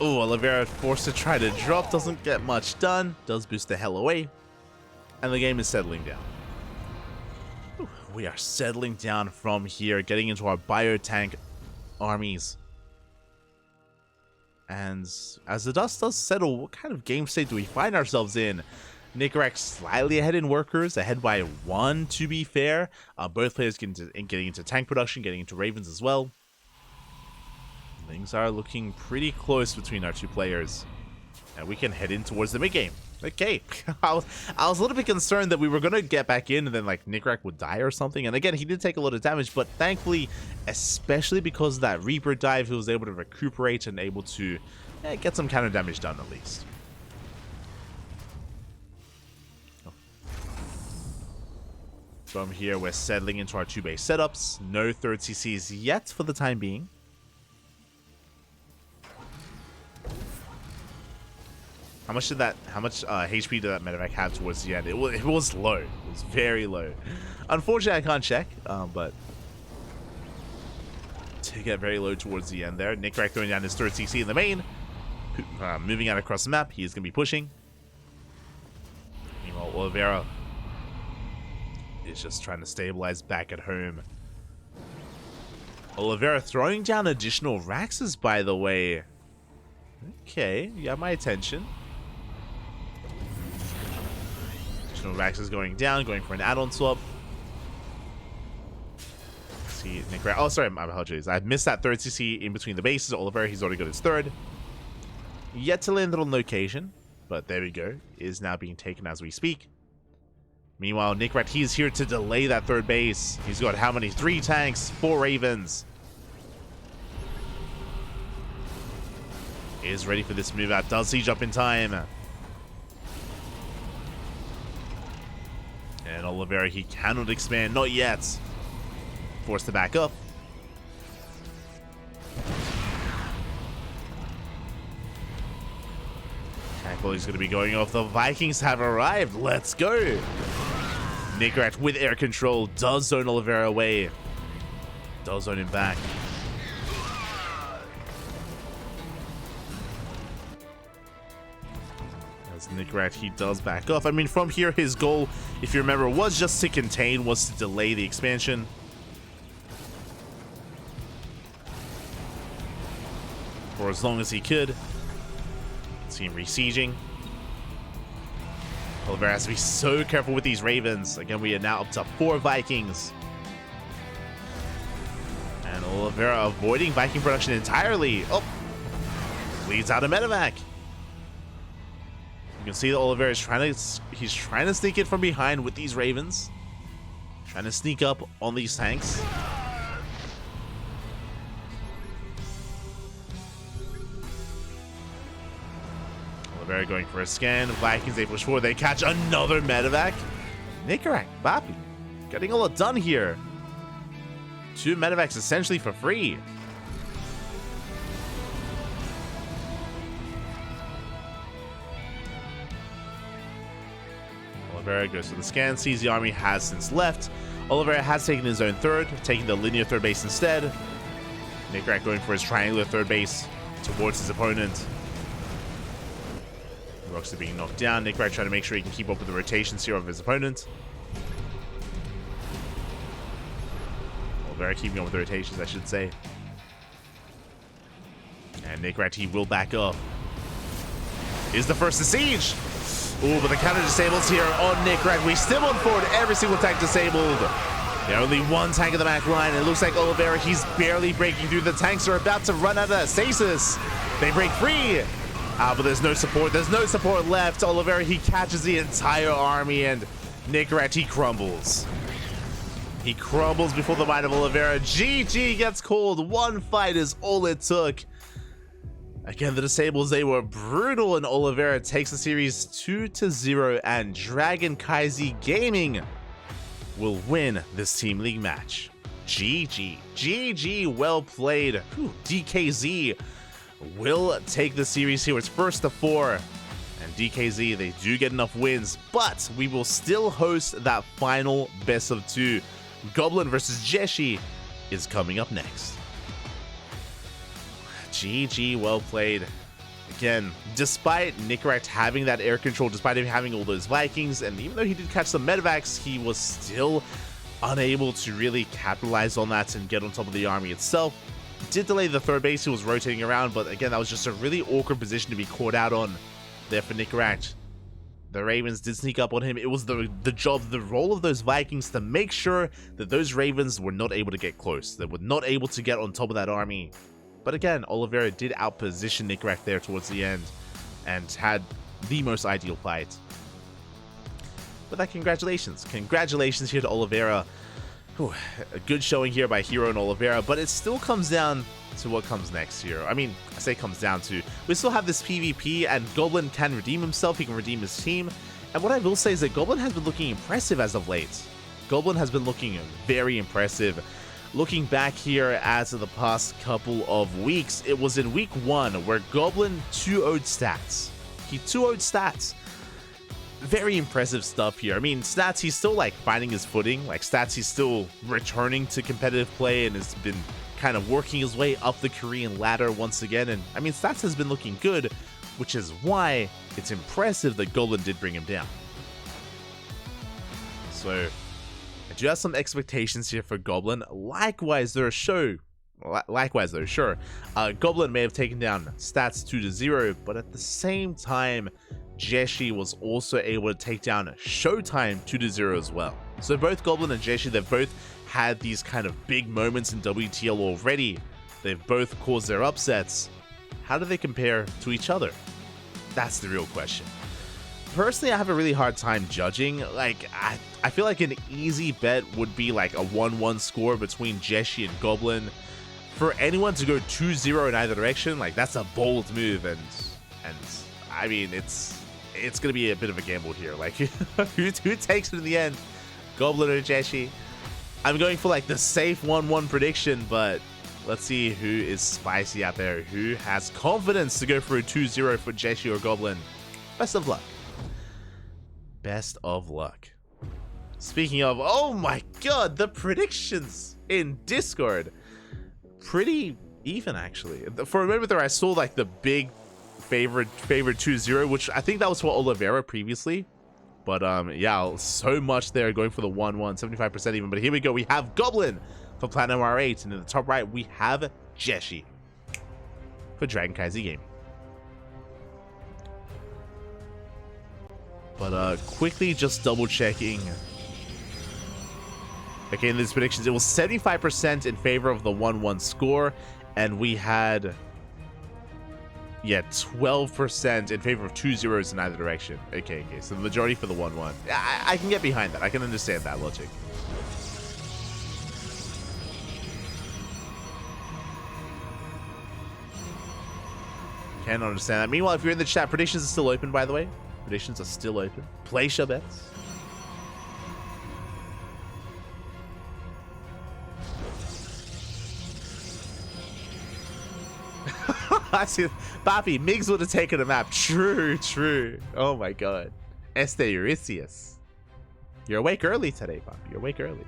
Oh, Oliveira forced to try to drop. Doesn't get much done. Does boost the hell away. And the game is settling down. Whew. We are settling down from here, getting into our biotank armies. And as the dust does settle, what kind of game state do we find ourselves in? Nicoract slightly ahead in workers, ahead by 1 to be fair. Both players getting into tank production, getting into Ravens as well. Things are looking pretty close between our 2 players. And we can head in towards the mid game. Okay. I was a little bit concerned that we were going to get back in and then like Nicoract would die or something. And again, he did take a lot of damage, but thankfully, especially because of that Reaper dive, he was able to recuperate and able to get some counter damage done at least. From here, we're settling into our 2 base setups. No 3rd CCs yet for the time being. How much HP did that medevac have towards the end? It was low. It was very low. Unfortunately, I can't check, but to get very low towards the end there. Nicoract throwing down his 3rd CC in the main. Moving out across the map. He is going to be pushing. Meanwhile, Oliveira is just trying to stabilize back at home. Oliveira throwing down additional Raxes, by the way. Okay, you have my attention. Raxes going down, going for an add-on swap. See, Nicoract. Oh, sorry, my apologies. I missed that 3rd CC in between the bases. Oliveira, he's already got his 3rd. Yet to land it on location, but there we go. Is now being taken as we speak. Meanwhile, Nicoract, he's here to delay that 3rd base. He's got how many? 3 tanks, 4 Ravens. Is ready for this move out. Does siege up in time. And Oliveira, he cannot expand. Not yet. Forced to back up. Tackle is going to be going off. The Vikings have arrived. Let's go. Nicoract with air control does zone Oliveira away. Does zone him back. Nicoract, he does back off. I mean, from here, his goal, if you remember, was just to contain, was to delay the expansion. For as long as he could. See him resieging. Oliveira has to be so careful with these Ravens. Again, we are now up to 4 Vikings. And Oliveira avoiding Viking production entirely. Oh! Leads out a medevac. You can see that Oliveira is trying to sneak it from behind with these Ravens. Trying to sneak up on these tanks. Oliveira going for a scan. Vikings, they push forward. They catch another medevac. Nicoract, Bappy, getting a lot done here. 2 medevacs essentially for free. Oliveira goes for the scan, sees the army has since left. Oliveira has taken his own third, taking the linear third base instead. Nicoract going for his triangular third base towards his opponent. Rocks are being knocked down. Nicoract trying to make sure he can keep up with the rotations here of his opponent. Oliveira keeping up with the rotations, I should say. And Nicoract, he will back up. Is the first to siege. Ooh, but the counter disables here on Nicoract. We still on forward, every single tank disabled. There only one tank in the back line. It looks like Oliveira, he's barely breaking through. The tanks are about to run out of stasis. They break free. But there's no support. There's no support left. Oliveira, he catches the entire army, and Nicoract, he crumbles. He crumbles before the might of Oliveira. GG gets called. One fight is all it took. Again, the disables, they were brutal, and Oliveira takes the series 2-0, and Dragon KaiZi Gaming will win this Team League match. GG. GG, well played. Whew, DKZ will take the series here. It's first to 4, and DKZ, they do get enough wins, but we will still host that final best of 2. Goblin versus Jieshi is coming up next. GG, well played. Again, despite Nicoract having that air control, despite him having all those Vikings, and even though he did catch some medevacs, he was still unable to really capitalize on that and get on top of the army itself. Did delay the third base, he was rotating around, but again, that was just a really awkward position to be caught out on there for Nicoract. The Ravens did sneak up on him. It was the role of those Vikings to make sure that those Ravens were not able to get close. They were not able to get on top of that army. But again, Oliveira did outposition Nicoract there towards the end and had the most ideal fight. But that, congratulations. Congratulations here to Oliveira. Whew, a good showing here by Hero and Oliveira, but it still comes down to what comes next here. I mean, I say comes down to, we still have this PvP, and Goblin can redeem himself, he can redeem his team. And what I will say is that Goblin has been looking impressive as of late. Goblin has been looking very impressive. Looking back here as of the past couple of weeks, it was in week 1 where Goblin 2-0'd stats. He 2-0'd stats. Very impressive stuff here. I mean, stats, he's still like finding his footing. Like stats, he's still returning to competitive play and has been kind of working his way up the Korean ladder once again. And I mean, stats has been looking good, which is why it's impressive that Goblin did bring him down. So I do have some expectations here for Goblin. Likewise, though, sure, Goblin may have taken down stats 2-0, but at the same time, Jieshi was also able to take down Showtime 2-0 as well. So both Goblin and Jieshi, they've both had these kind of big moments in WTL already. They've both caused their upsets. How do they compare to each other? That's the real question. Personally, I have a really hard time judging. Like, I feel like an easy bet would be like a 1-1 score between Jieshi and Goblin. For anyone to go 2-0 in either direction, like, that's a bold move, and I mean, it's gonna be a bit of a gamble here. Like, who takes it in the end? Goblin or Jieshi? I'm going for like the safe 1-1 prediction, but let's see who is spicy out there, who has confidence to go for a 2-0 for Jieshi or Goblin. Best of luck. Best of luck. Speaking of, oh my god, the predictions in Discord. Pretty even, actually. For a moment there, I saw like the big favorite 2-0, which I think that was for Oliveira previously. But yeah, so much there going for the 1-1, 75% even. But here we go. We have Goblin for Platinum R8, and in the top right, we have Jieshi for Dragon KaiZi Gaming. But quickly just double checking. Okay, in these predictions, it was 75% in favor of the 1-1 score, and we had, yeah, 12% in favor of 2-0s in either direction. Okay, so the majority for the 1-1. I can get behind that. I can understand that logic. Can understand that. Meanwhile, if you're in the chat, predictions are still open, by the way. Predictions are still open. Place your bets. I see. Bappy, Migs would have taken a map. True, true. Oh my god. Este Eurystheus. You're awake early today, Bob. You're awake early.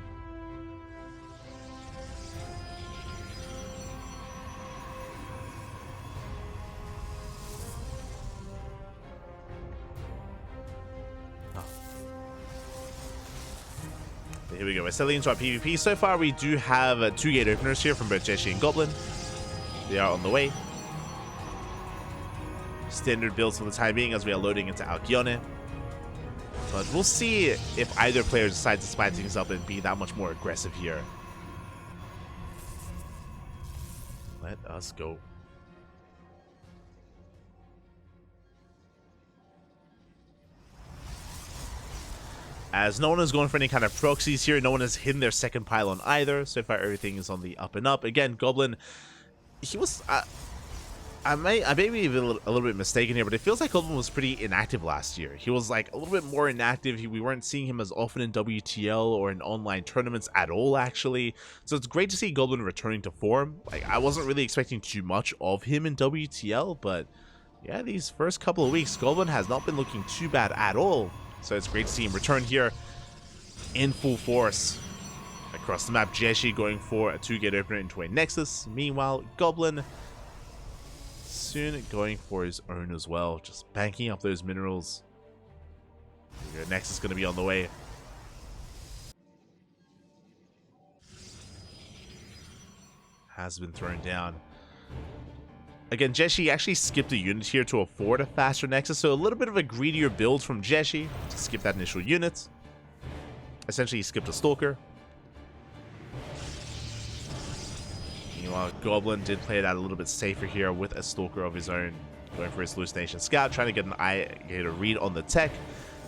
Here we go. We're settling into our PvP. So far, we do have 2 gate openers here from both Jieshi and Goblin. They are on the way. Standard builds for the time being as we are loading into Alcyone. But we'll see if either player decides to spice things up and be that much more aggressive here. Let us go. As no one is going for any kind of proxies here, no one has hidden their second pylon either. So far, everything is on the up and up. Again, Goblin, he was... I may be a little bit mistaken here, but it feels like Goblin was pretty inactive last year. He was like a little bit more inactive. We weren't seeing him as often in WTL or in online tournaments at all, actually. So it's great to see Goblin returning to form. Like, I wasn't really expecting too much of him in WTL, but yeah, these first couple of weeks, Goblin has not been looking too bad at all. So it's great to see him return here in full force. Across the map, Jieshi going for a 2-gate opener into a Nexus. Meanwhile, Goblin soon going for his own as well. Just banking up those minerals. Nexus going to be on the way. Has been thrown down. Again, Jieshi actually skipped a unit here to afford a faster Nexus, so a little bit of a greedier build from Jieshi to skip that initial unit. Essentially, he skipped a Stalker. Meanwhile, Goblin did play it out a little bit safer here with a Stalker of his own, going for his hallucination scout, trying to get a read on the tech.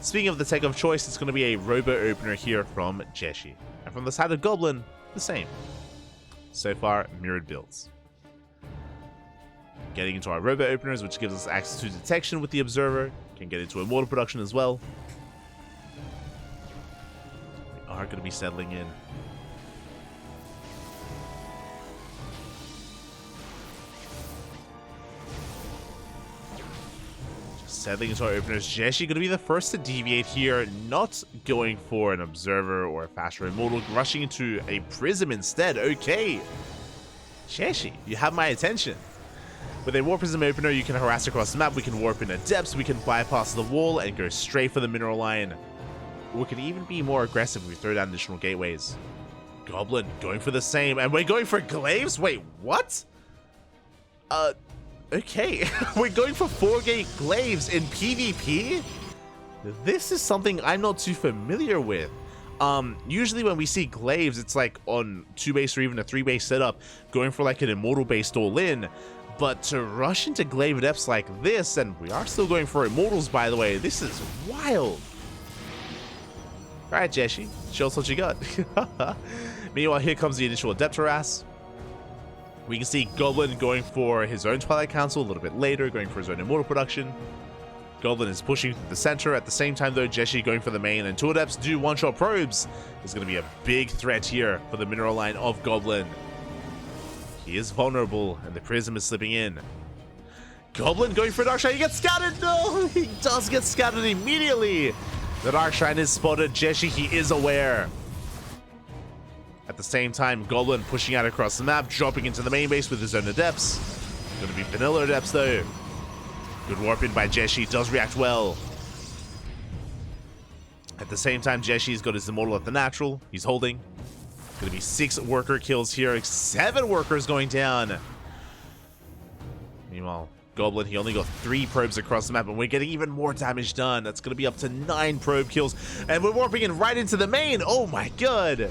Speaking of the tech of choice, it's going to be a Robo Opener here from Jieshi. And from the side of Goblin, the same. So far, mirrored builds. Getting into our Robo Openers, which gives us access to detection with the Observer. Can get into Immortal production as well. We are going to be settling in. Just settling into our openers. Jieshi going to be the first to deviate here, not going for an Observer or a faster Immortal, rushing into a Prism instead. Okay. Jieshi, you have my attention. With a War Prism opener, you can harass across the map, we can warp into depths, we can bypass the wall and go straight for the mineral line. We can even be more aggressive if we throw down additional gateways. Goblin going for the same, and we're going for glaives? Wait, what? Okay. We're going for 4-gate glaives in PvP? This is something I'm not too familiar with. Usually when we see glaives, it's like on 2-base or even a 3-base setup, going for like an Immortal based all-in. But to rush into glaive depths like this, and we are still going for Immortals, by the way, this is wild. Alright, Jieshi, show us what you got. Meanwhile, here comes the initial Adept harass. We can see Goblin going for his own Twilight Council a little bit later, going for his own Immortal production. Goblin is pushing through the center. At the same time, though, Jieshi going for the main, and 2 Adepts do one-shot probes. There's going to be a big threat here for the mineral line of Goblin. He is vulnerable, and the Prism is slipping in. Goblin going for a Dark Shrine. He gets scattered. No, he does get scattered immediately. The Dark Shrine is spotted. Jieshi, he is aware. At the same time, Goblin pushing out across the map, dropping into the main base with his own Adepts. Going to be vanilla Adepts, though. Good warp in by Jieshi. Does react well. At the same time, Jeshi's got his Immortal at the natural. He's holding. Going to be 6 worker kills here. 7 workers going down. Meanwhile, Goblin, he only got 3 probes across the map, and we're getting even more damage done. That's going to be up to 9 probe kills. And we're warping in right into the main. Oh my god.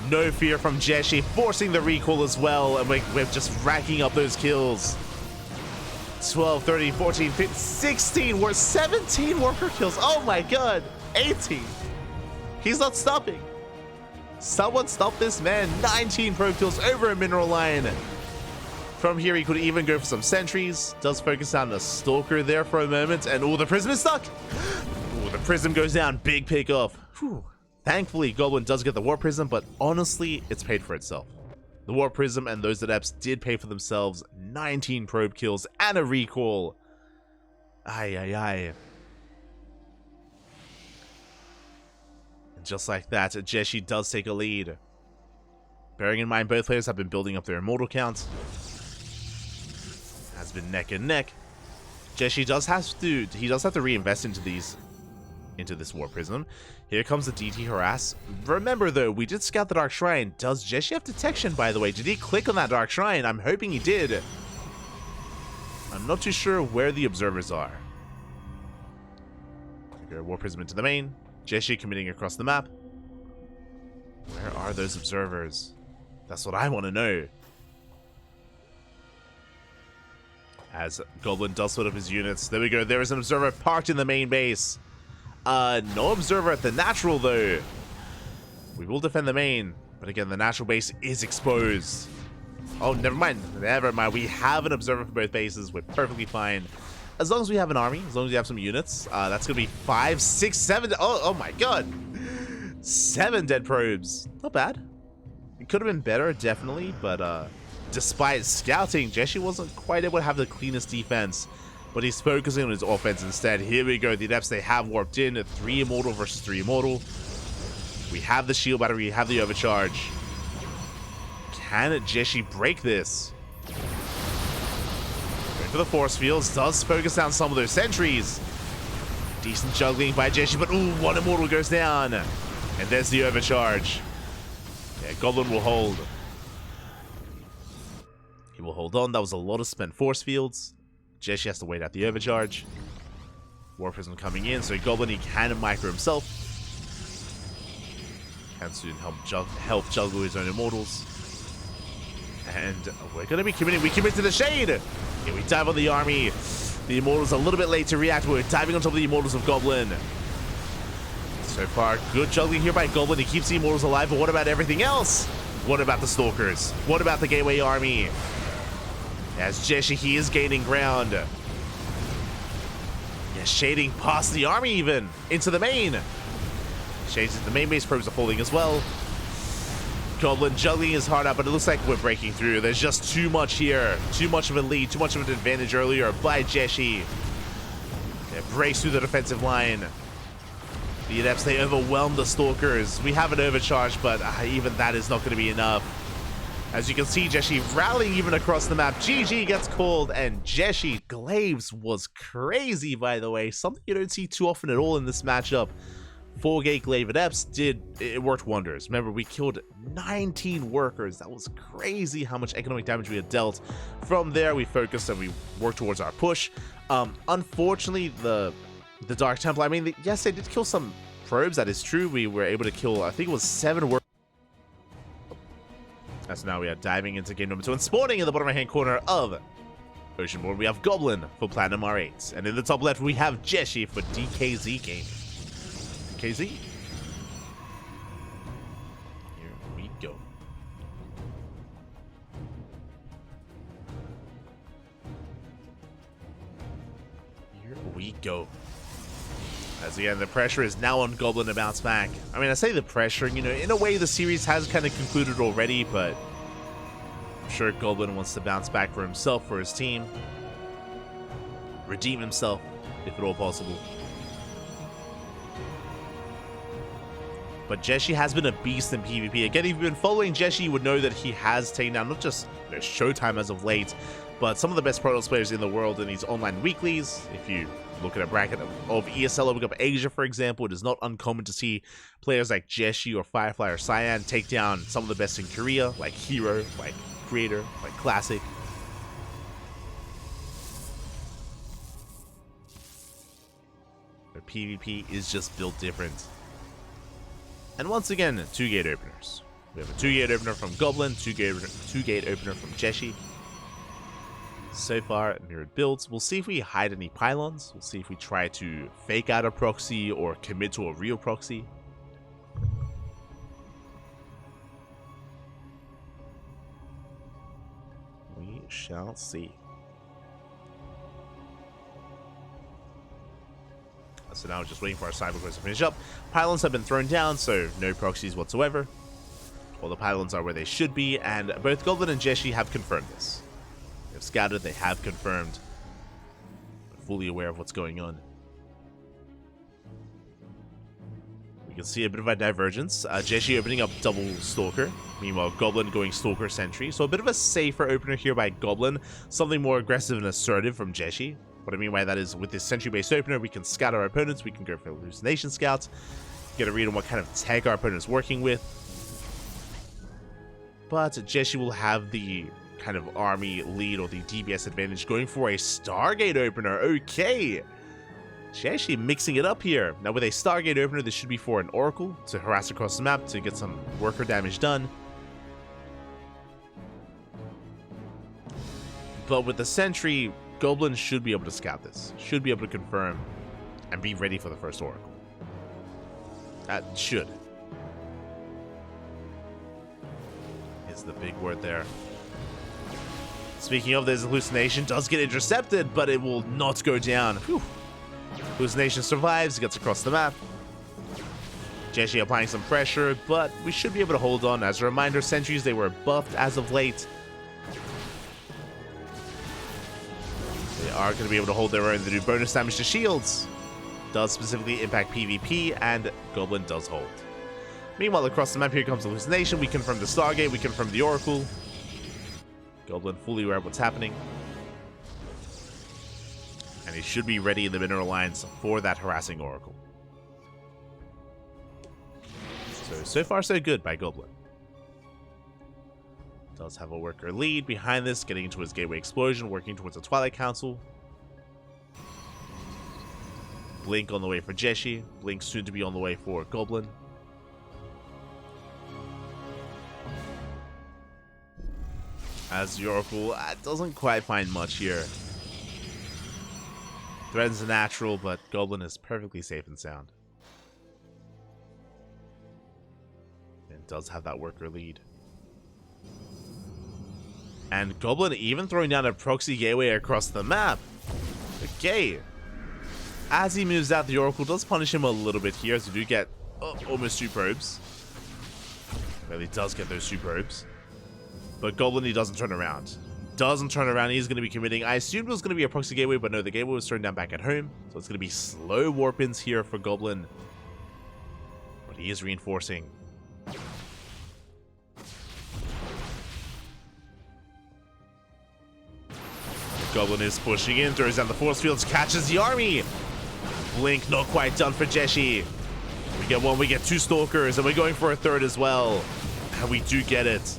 No fear from Jieshi, forcing the recall as well. And we're just racking up those kills. 12, 13, 14, 15, 16, 17 worker kills. Oh my god. 18. He's not stopping. Someone stop this man. 19 probe kills over a mineral line. From here, he could even go for some sentries. Does focus on the Stalker there for a moment. And oh, the Prism is stuck. Oh, the Prism goes down. Big pick off. Whew. Thankfully, Goblin does get the War Prism, but honestly, it's paid for itself. The War Prism and those Adepts did pay for themselves. 19 probe kills and a recall. Aye, aye, aye. And just like that, Jieshi does take a lead. Bearing in mind, both players have been building up their immortal count. Has been neck and neck. Jieshi does have to reinvest into this War Prism. Here comes the DT Harass. Remember though, we did scout the Dark Shrine. Does Jieshi have detection, by the way? Did he click on that Dark Shrine? I'm hoping he did. I'm not too sure where the observers are. Go War Prism into the main. Jieshi committing across the map. Where are those observers? That's what I want to know. As Goblin does split up his units. There we go. There is an observer parked in the main base. No observer at the natural, though. We will defend the main. But again, the natural base is exposed. Oh, never mind. Never mind. We have an observer for both bases. We're perfectly fine. As long as we have an army, as long as we have some units. That's going to be 5, 6, 7. Oh my god. 7 dead probes. Not bad. It could have been better, definitely. But despite scouting, Jieshi wasn't quite able to have the cleanest defense. But he's focusing on his offense instead. Here we go. The Adepts, they have warped in. 3 immortal versus 3 immortal. We have the shield battery. We have the overcharge. Can Jieshi break this? Going for the force fields. Does focus down some of those sentries. Decent juggling by Jieshi. But ooh, 1 immortal goes down. And there's the overcharge. Yeah, Goblin will hold. He will hold on. That was a lot of spent force fields. Jieshi has to wait out the overcharge. War Prism coming in, so Goblin, he can micro himself. Can soon help juggle his own immortals. And we're going to be committing. We commit to the shade. Here we dive on the army. The immortals a little bit late to react. We're diving on top of the immortals of Goblin. So far, good juggling here by Goblin. He keeps the immortals alive, but what about everything else? What about the Stalkers? What about the Gateway Army? As Jieshi, he is gaining ground. Yeah, shading past the army even. Into the main. Shades into the main base. Probes are holding as well. Goblin juggling his heart out, but it looks like we're breaking through. There's just too much here. Too much of a lead. Too much of an advantage earlier by Jieshi. It breaks through the defensive line. The Adepts, they overwhelm the Stalkers. We have an overcharge, but even that is not going to be enough. As you can see, Jieshi rallying even across the map. GG gets called, and Jieshi Glaives was crazy, by the way. Something you don't see too often at all in this matchup. 4-gate Glaive Adepts it worked wonders. Remember, we killed 19 workers. That was crazy how much economic damage we had dealt. From there, we focused and we worked towards our push. Unfortunately, the Dark Temple, I mean, yes, they did kill some probes. That is true. We were able to kill, I think it was 7 workers. As now we are diving into game number 2 and spawning in the bottom right hand corner of Oceanborn. We have Goblin for Platinum R8. And in the top left, we have Jieshi for DKZ Gaming. KaiZi. Here we go. Here we go. As again, the pressure is now on Goblin to bounce back. I mean, I say the pressure, you know, in a way the series has kind of concluded already, but I'm sure Goblin wants to bounce back for himself, for his team. Redeem himself, if at all possible. But Jieshi has been a beast in PvP. Again, if you've been following Jieshi, you would know that he has taken down not just Showtime as of late, but some of the best Protoss players in the world in these online weeklies. If you look at a bracket of ESL over Asia, for example, it is not uncommon to see players like Jieshi or Firefly or Cyan take down some of the best in Korea, like Hero, like Creator, like Classic. Their PvP is just built different. And once again, 2-gate openers. We have a 2-gate opener from Goblin, 2-gate opener from Jieshi. So far, mirrored builds. We'll see if we hide any pylons. We'll see if we try to fake out a proxy or commit to a real proxy. We shall see. So now we're just waiting for our cybercores to finish up. Pylons have been thrown down, so no proxies whatsoever. All the pylons are where they should be, and both Goblin and Jieshi have confirmed this. They've scouted, they have confirmed. They're fully aware of what's going on. We can see a bit of a divergence. Jieshi opening up double Stalker. Meanwhile, Goblin going Stalker Sentry. So a bit of a safer opener here by Goblin. Something more aggressive and assertive from Jieshi. What I mean by that is with this Sentry-based opener, we can scout our opponents. We can go for Hallucination Scouts. Get a read on what kind of tech our opponent is working with. But Jieshi will have the kind of army lead or the DPS advantage going for a Stargate opener. Okay. Jieshi mixing it up here. Now with a Stargate opener, this should be for an Oracle to harass across the map to get some worker damage done. But with the Sentry, Goblin should be able to scout this. Should be able to confirm and be ready for the first Oracle. That should. Is the big word there. Speaking of, this hallucination does get intercepted, but it will not go down. Whew. Hallucination survives, gets across the map. Jieshi applying some pressure, but we should be able to hold on. As a reminder, sentries, they were buffed as of late. They are going to be able to hold their own. They do bonus damage to shields. Does specifically impact PvP, and Goblin does hold. Meanwhile, across the map, here comes Hallucination. We confirm the Stargate, we confirm the Oracle. Goblin fully aware of what's happening. And he should be ready in the Mineral Alliance for that harassing Oracle. So far so good by Goblin. Does have a worker lead behind this, getting into his Gateway Explosion, working towards the Twilight Council. Blink on the way for Jieshi. Blink soon to be on the way for Goblin. As the Oracle doesn't quite find much here. Threatens the natural, but Goblin is perfectly safe and sound. And does have that worker lead. And Goblin even throwing down a proxy gateway across the map. Okay. As he moves out, the Oracle does punish him a little bit here, as we do get almost 2 probes. Well, he does get those 2 probes. But Goblin, he doesn't turn around. Doesn't turn around, he's going to be committing. I assumed it was going to be a proxy gateway, but no, the gateway was thrown down back at home. So it's going to be slow warp-ins here for Goblin. But he is reinforcing. Goblin is pushing in, throws down the force fields, catches the army. Blink not quite done for Jieshi. We get 1, we get 2 Stalkers, and we're going for a 3rd as well. And we do get it.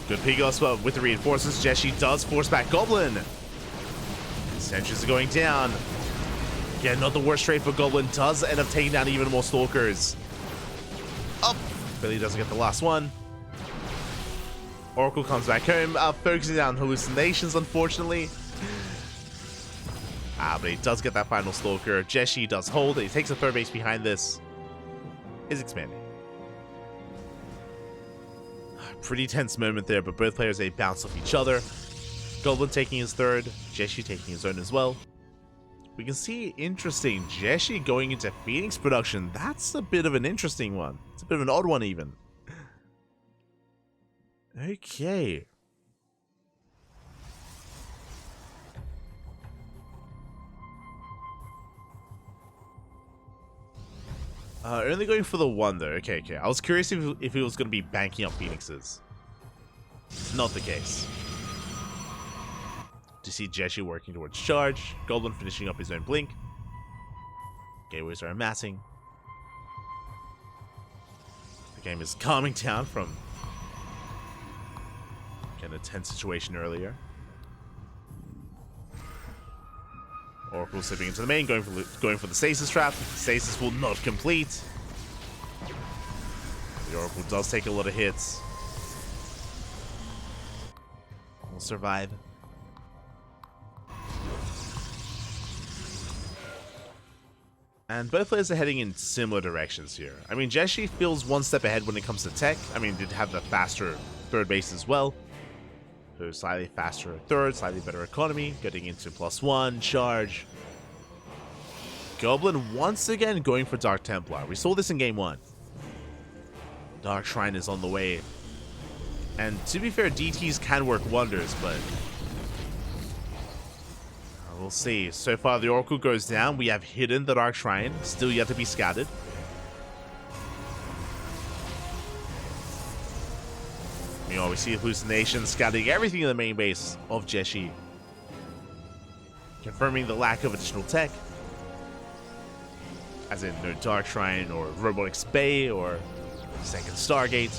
Good Pigos, but with the reinforcements, Jieshi does force back Goblin. Sentries are going down. Again, not the worst trade for Goblin. Does end up taking down even more Stalkers. Up. Billy doesn't get the last one. Oracle comes back home, focusing on hallucinations, unfortunately. But he does get that final Stalker. Jieshi does hold. He takes a 3rd base behind this. Is expanding. Pretty tense moment there, but both players, they bounce off each other. Goblin taking his 3rd, Jieshi taking his own as well. We can see, interesting, Jieshi going into Phoenix production. That's a bit of an interesting one. It's a bit of an odd one even. Okay. Only going for the 1 though. Okay. I was curious if he was going to be banking up Phoenixes. Not the case. To see Jieshi working towards charge. Goblin finishing up his own blink. Gateways are amassing. The game is calming down from a tense situation earlier. Oracle slipping into the main, going for the stasis trap. Stasis will not complete. The Oracle does take a lot of hits. Will survive. And both players are heading in similar directions here. I mean, Jieshi feels 1 step ahead when it comes to tech. I mean, did have the faster 3rd base as well. So slightly faster 3rd, slightly better economy, getting into +1, charge. Goblin once again going for Dark Templar. We saw this in game 1. Dark Shrine is on the way. And to be fair, DTs can work wonders, but We'll see. So far, the Oracle goes down. We have hidden the Dark Shrine, still yet to be scattered. Meanwhile, we see Hallucination scouting everything in the main base of Jieshi, confirming the lack of additional tech. As in, no Dark Shrine or Robotics Bay or second Stargate.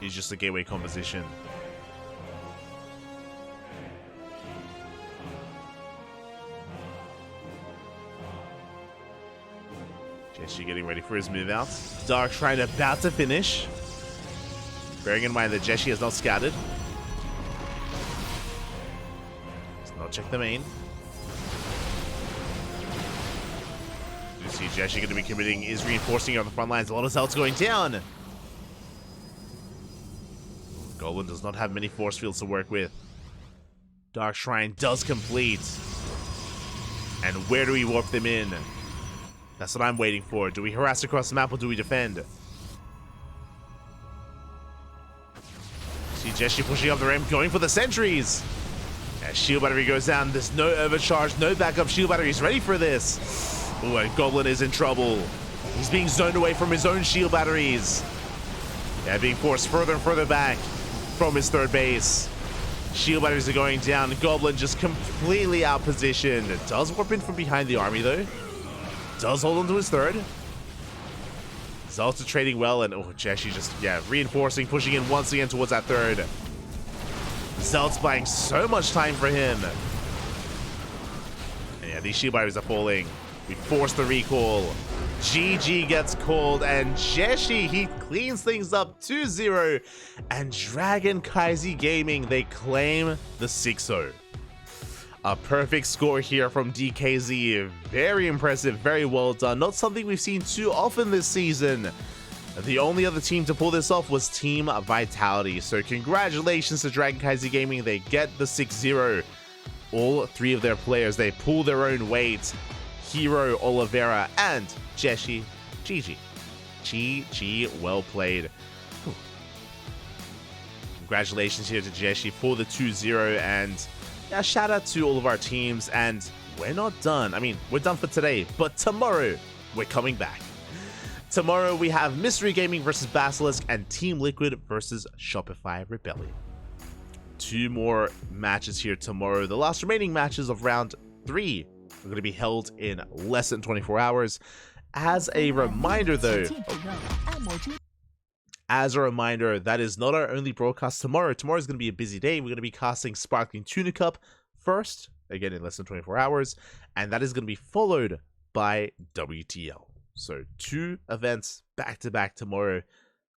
It's just a gateway composition. Jieshi getting ready for his move out. Dark Shrine about to finish. Bearing in mind that Jieshi has not scattered. Let's not check the main. You see Jieshi going to be committing, is reinforcing on the front lines. A lot of Zelts going down. Goblin does not have many force fields to work with. Dark Shrine does complete. And where do we warp them in? That's what I'm waiting for. Do we harass across the map or do we defend? See Jieshi pushing up the ramp, going for the sentries. As shield battery goes down, there's no overcharge, no backup shield batteries ready for this. Oh, and Goblin is in trouble. He's being zoned away from his own shield batteries. Yeah, being forced further and further back from his third base. Shield batteries are going down. Goblin just completely out positioned. Does warp in from behind the army though. Does hold on to his third. Zelts are trading well, and oh, Jieshi just, yeah, reinforcing, pushing in once again towards that third. Zelts buying so much time for him. And yeah, these shield batteries are falling. We force the recall. GG gets called, and Jieshi, he cleans things up 2-0. And Dragon KaiZi Gaming, they claim the 6-0. A perfect score here from DKZ. Very impressive, very well done. Not something we've seen too often this season. The only other team to pull this off was Team Vitality. So congratulations to Dragon KaiZi Gaming. They get the 6-0. All three of their players, they pull their own weight. Hero, Oliveira, and Jieshi. GG. GG, well played. Whew. Congratulations here to Jieshi for the 2-0, and yeah, shout out to all of our teams, and we're not done. I mean, we're done for today, but tomorrow, we're coming back. Tomorrow, we have Mystery Gaming versus Basilisk and Team Liquid versus Shopify Rebellion. 2 more matches here tomorrow. The last remaining matches of round 3 are going to be held in less than 24 hours. As a reminder, though, that is not our only broadcast tomorrow. Tomorrow is going to be a busy day. We're going to be casting Sparkling Tuna Cup first, again in less than 24 hours, and that is going to be followed by WTL. So 2 events back to back tomorrow.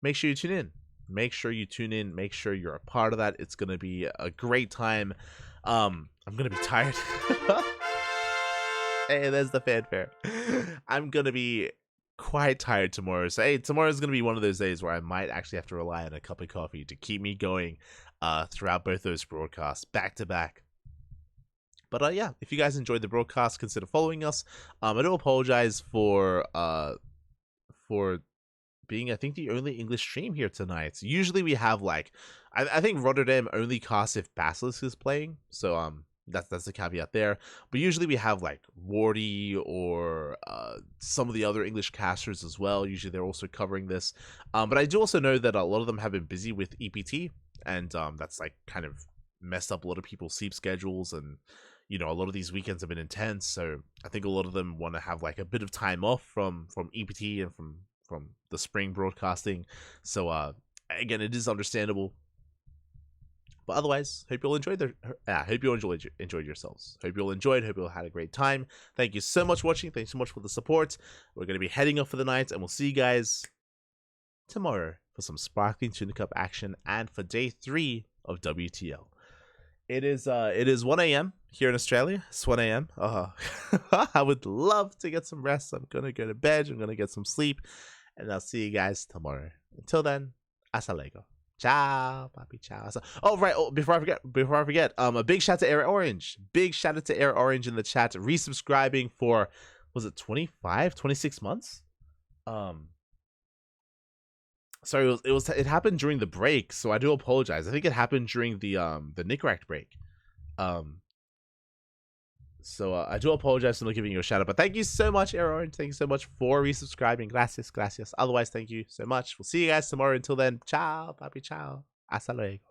Make sure you tune in. Make sure you tune in. Make sure you're a part of that. It's going to be a great time. I'm going to be tired. Hey, there's the fanfare. I'm going to be quite tired tomorrow. So, hey, tomorrow's going to be one of those days where I might actually have to rely on a cup of coffee to keep me going throughout both those broadcasts, back to back. But yeah, if you guys enjoyed the broadcast, consider following us. I do apologize for being, I think, the only English stream here tonight. Usually we have, like, I think Rotterdam only casts if Basilisk is playing. So, that's the caveat there. But usually we have like Wardy or some of the other English casters as well. Usually they're also covering this. But I do also know that a lot of them have been busy with EPT, and that's like kind of messed up a lot of people's sleep schedules, and you know, a lot of these weekends have been intense. So I think a lot of them want to have like a bit of time off from EPT and from the spring broadcasting. So again, it is understandable. But otherwise, hope you all enjoyed enjoyed yourselves. Hope you all enjoyed. Hope you all had a great time. Thank you so much for watching. Thanks so much for the support. We're going to be heading off for the night, and we'll see you guys tomorrow for some Sparkling Tuna Cup action and for day 3 of WTL. It is 1 a.m. here in Australia. It's 1 a.m. I would love to get some rest. I'm going to go to bed. I'm going to get some sleep, and I'll see you guys tomorrow. Until then, hasta luego. Ciao, papi, ciao. Oh, right. Oh, before I forget, a big shout to Air Orange. Big shout out to Air Orange in the chat, resubscribing for, was it 26 months? Sorry, it happened during the break, so I do apologize. I think it happened during the Nicoract break. So I do apologize for not giving you a shout out, but thank you so much, Aaron. Thank you so much for resubscribing. Gracias, gracias. Otherwise, thank you so much. We'll see you guys tomorrow. Until then, ciao, papi, ciao. Hasta luego.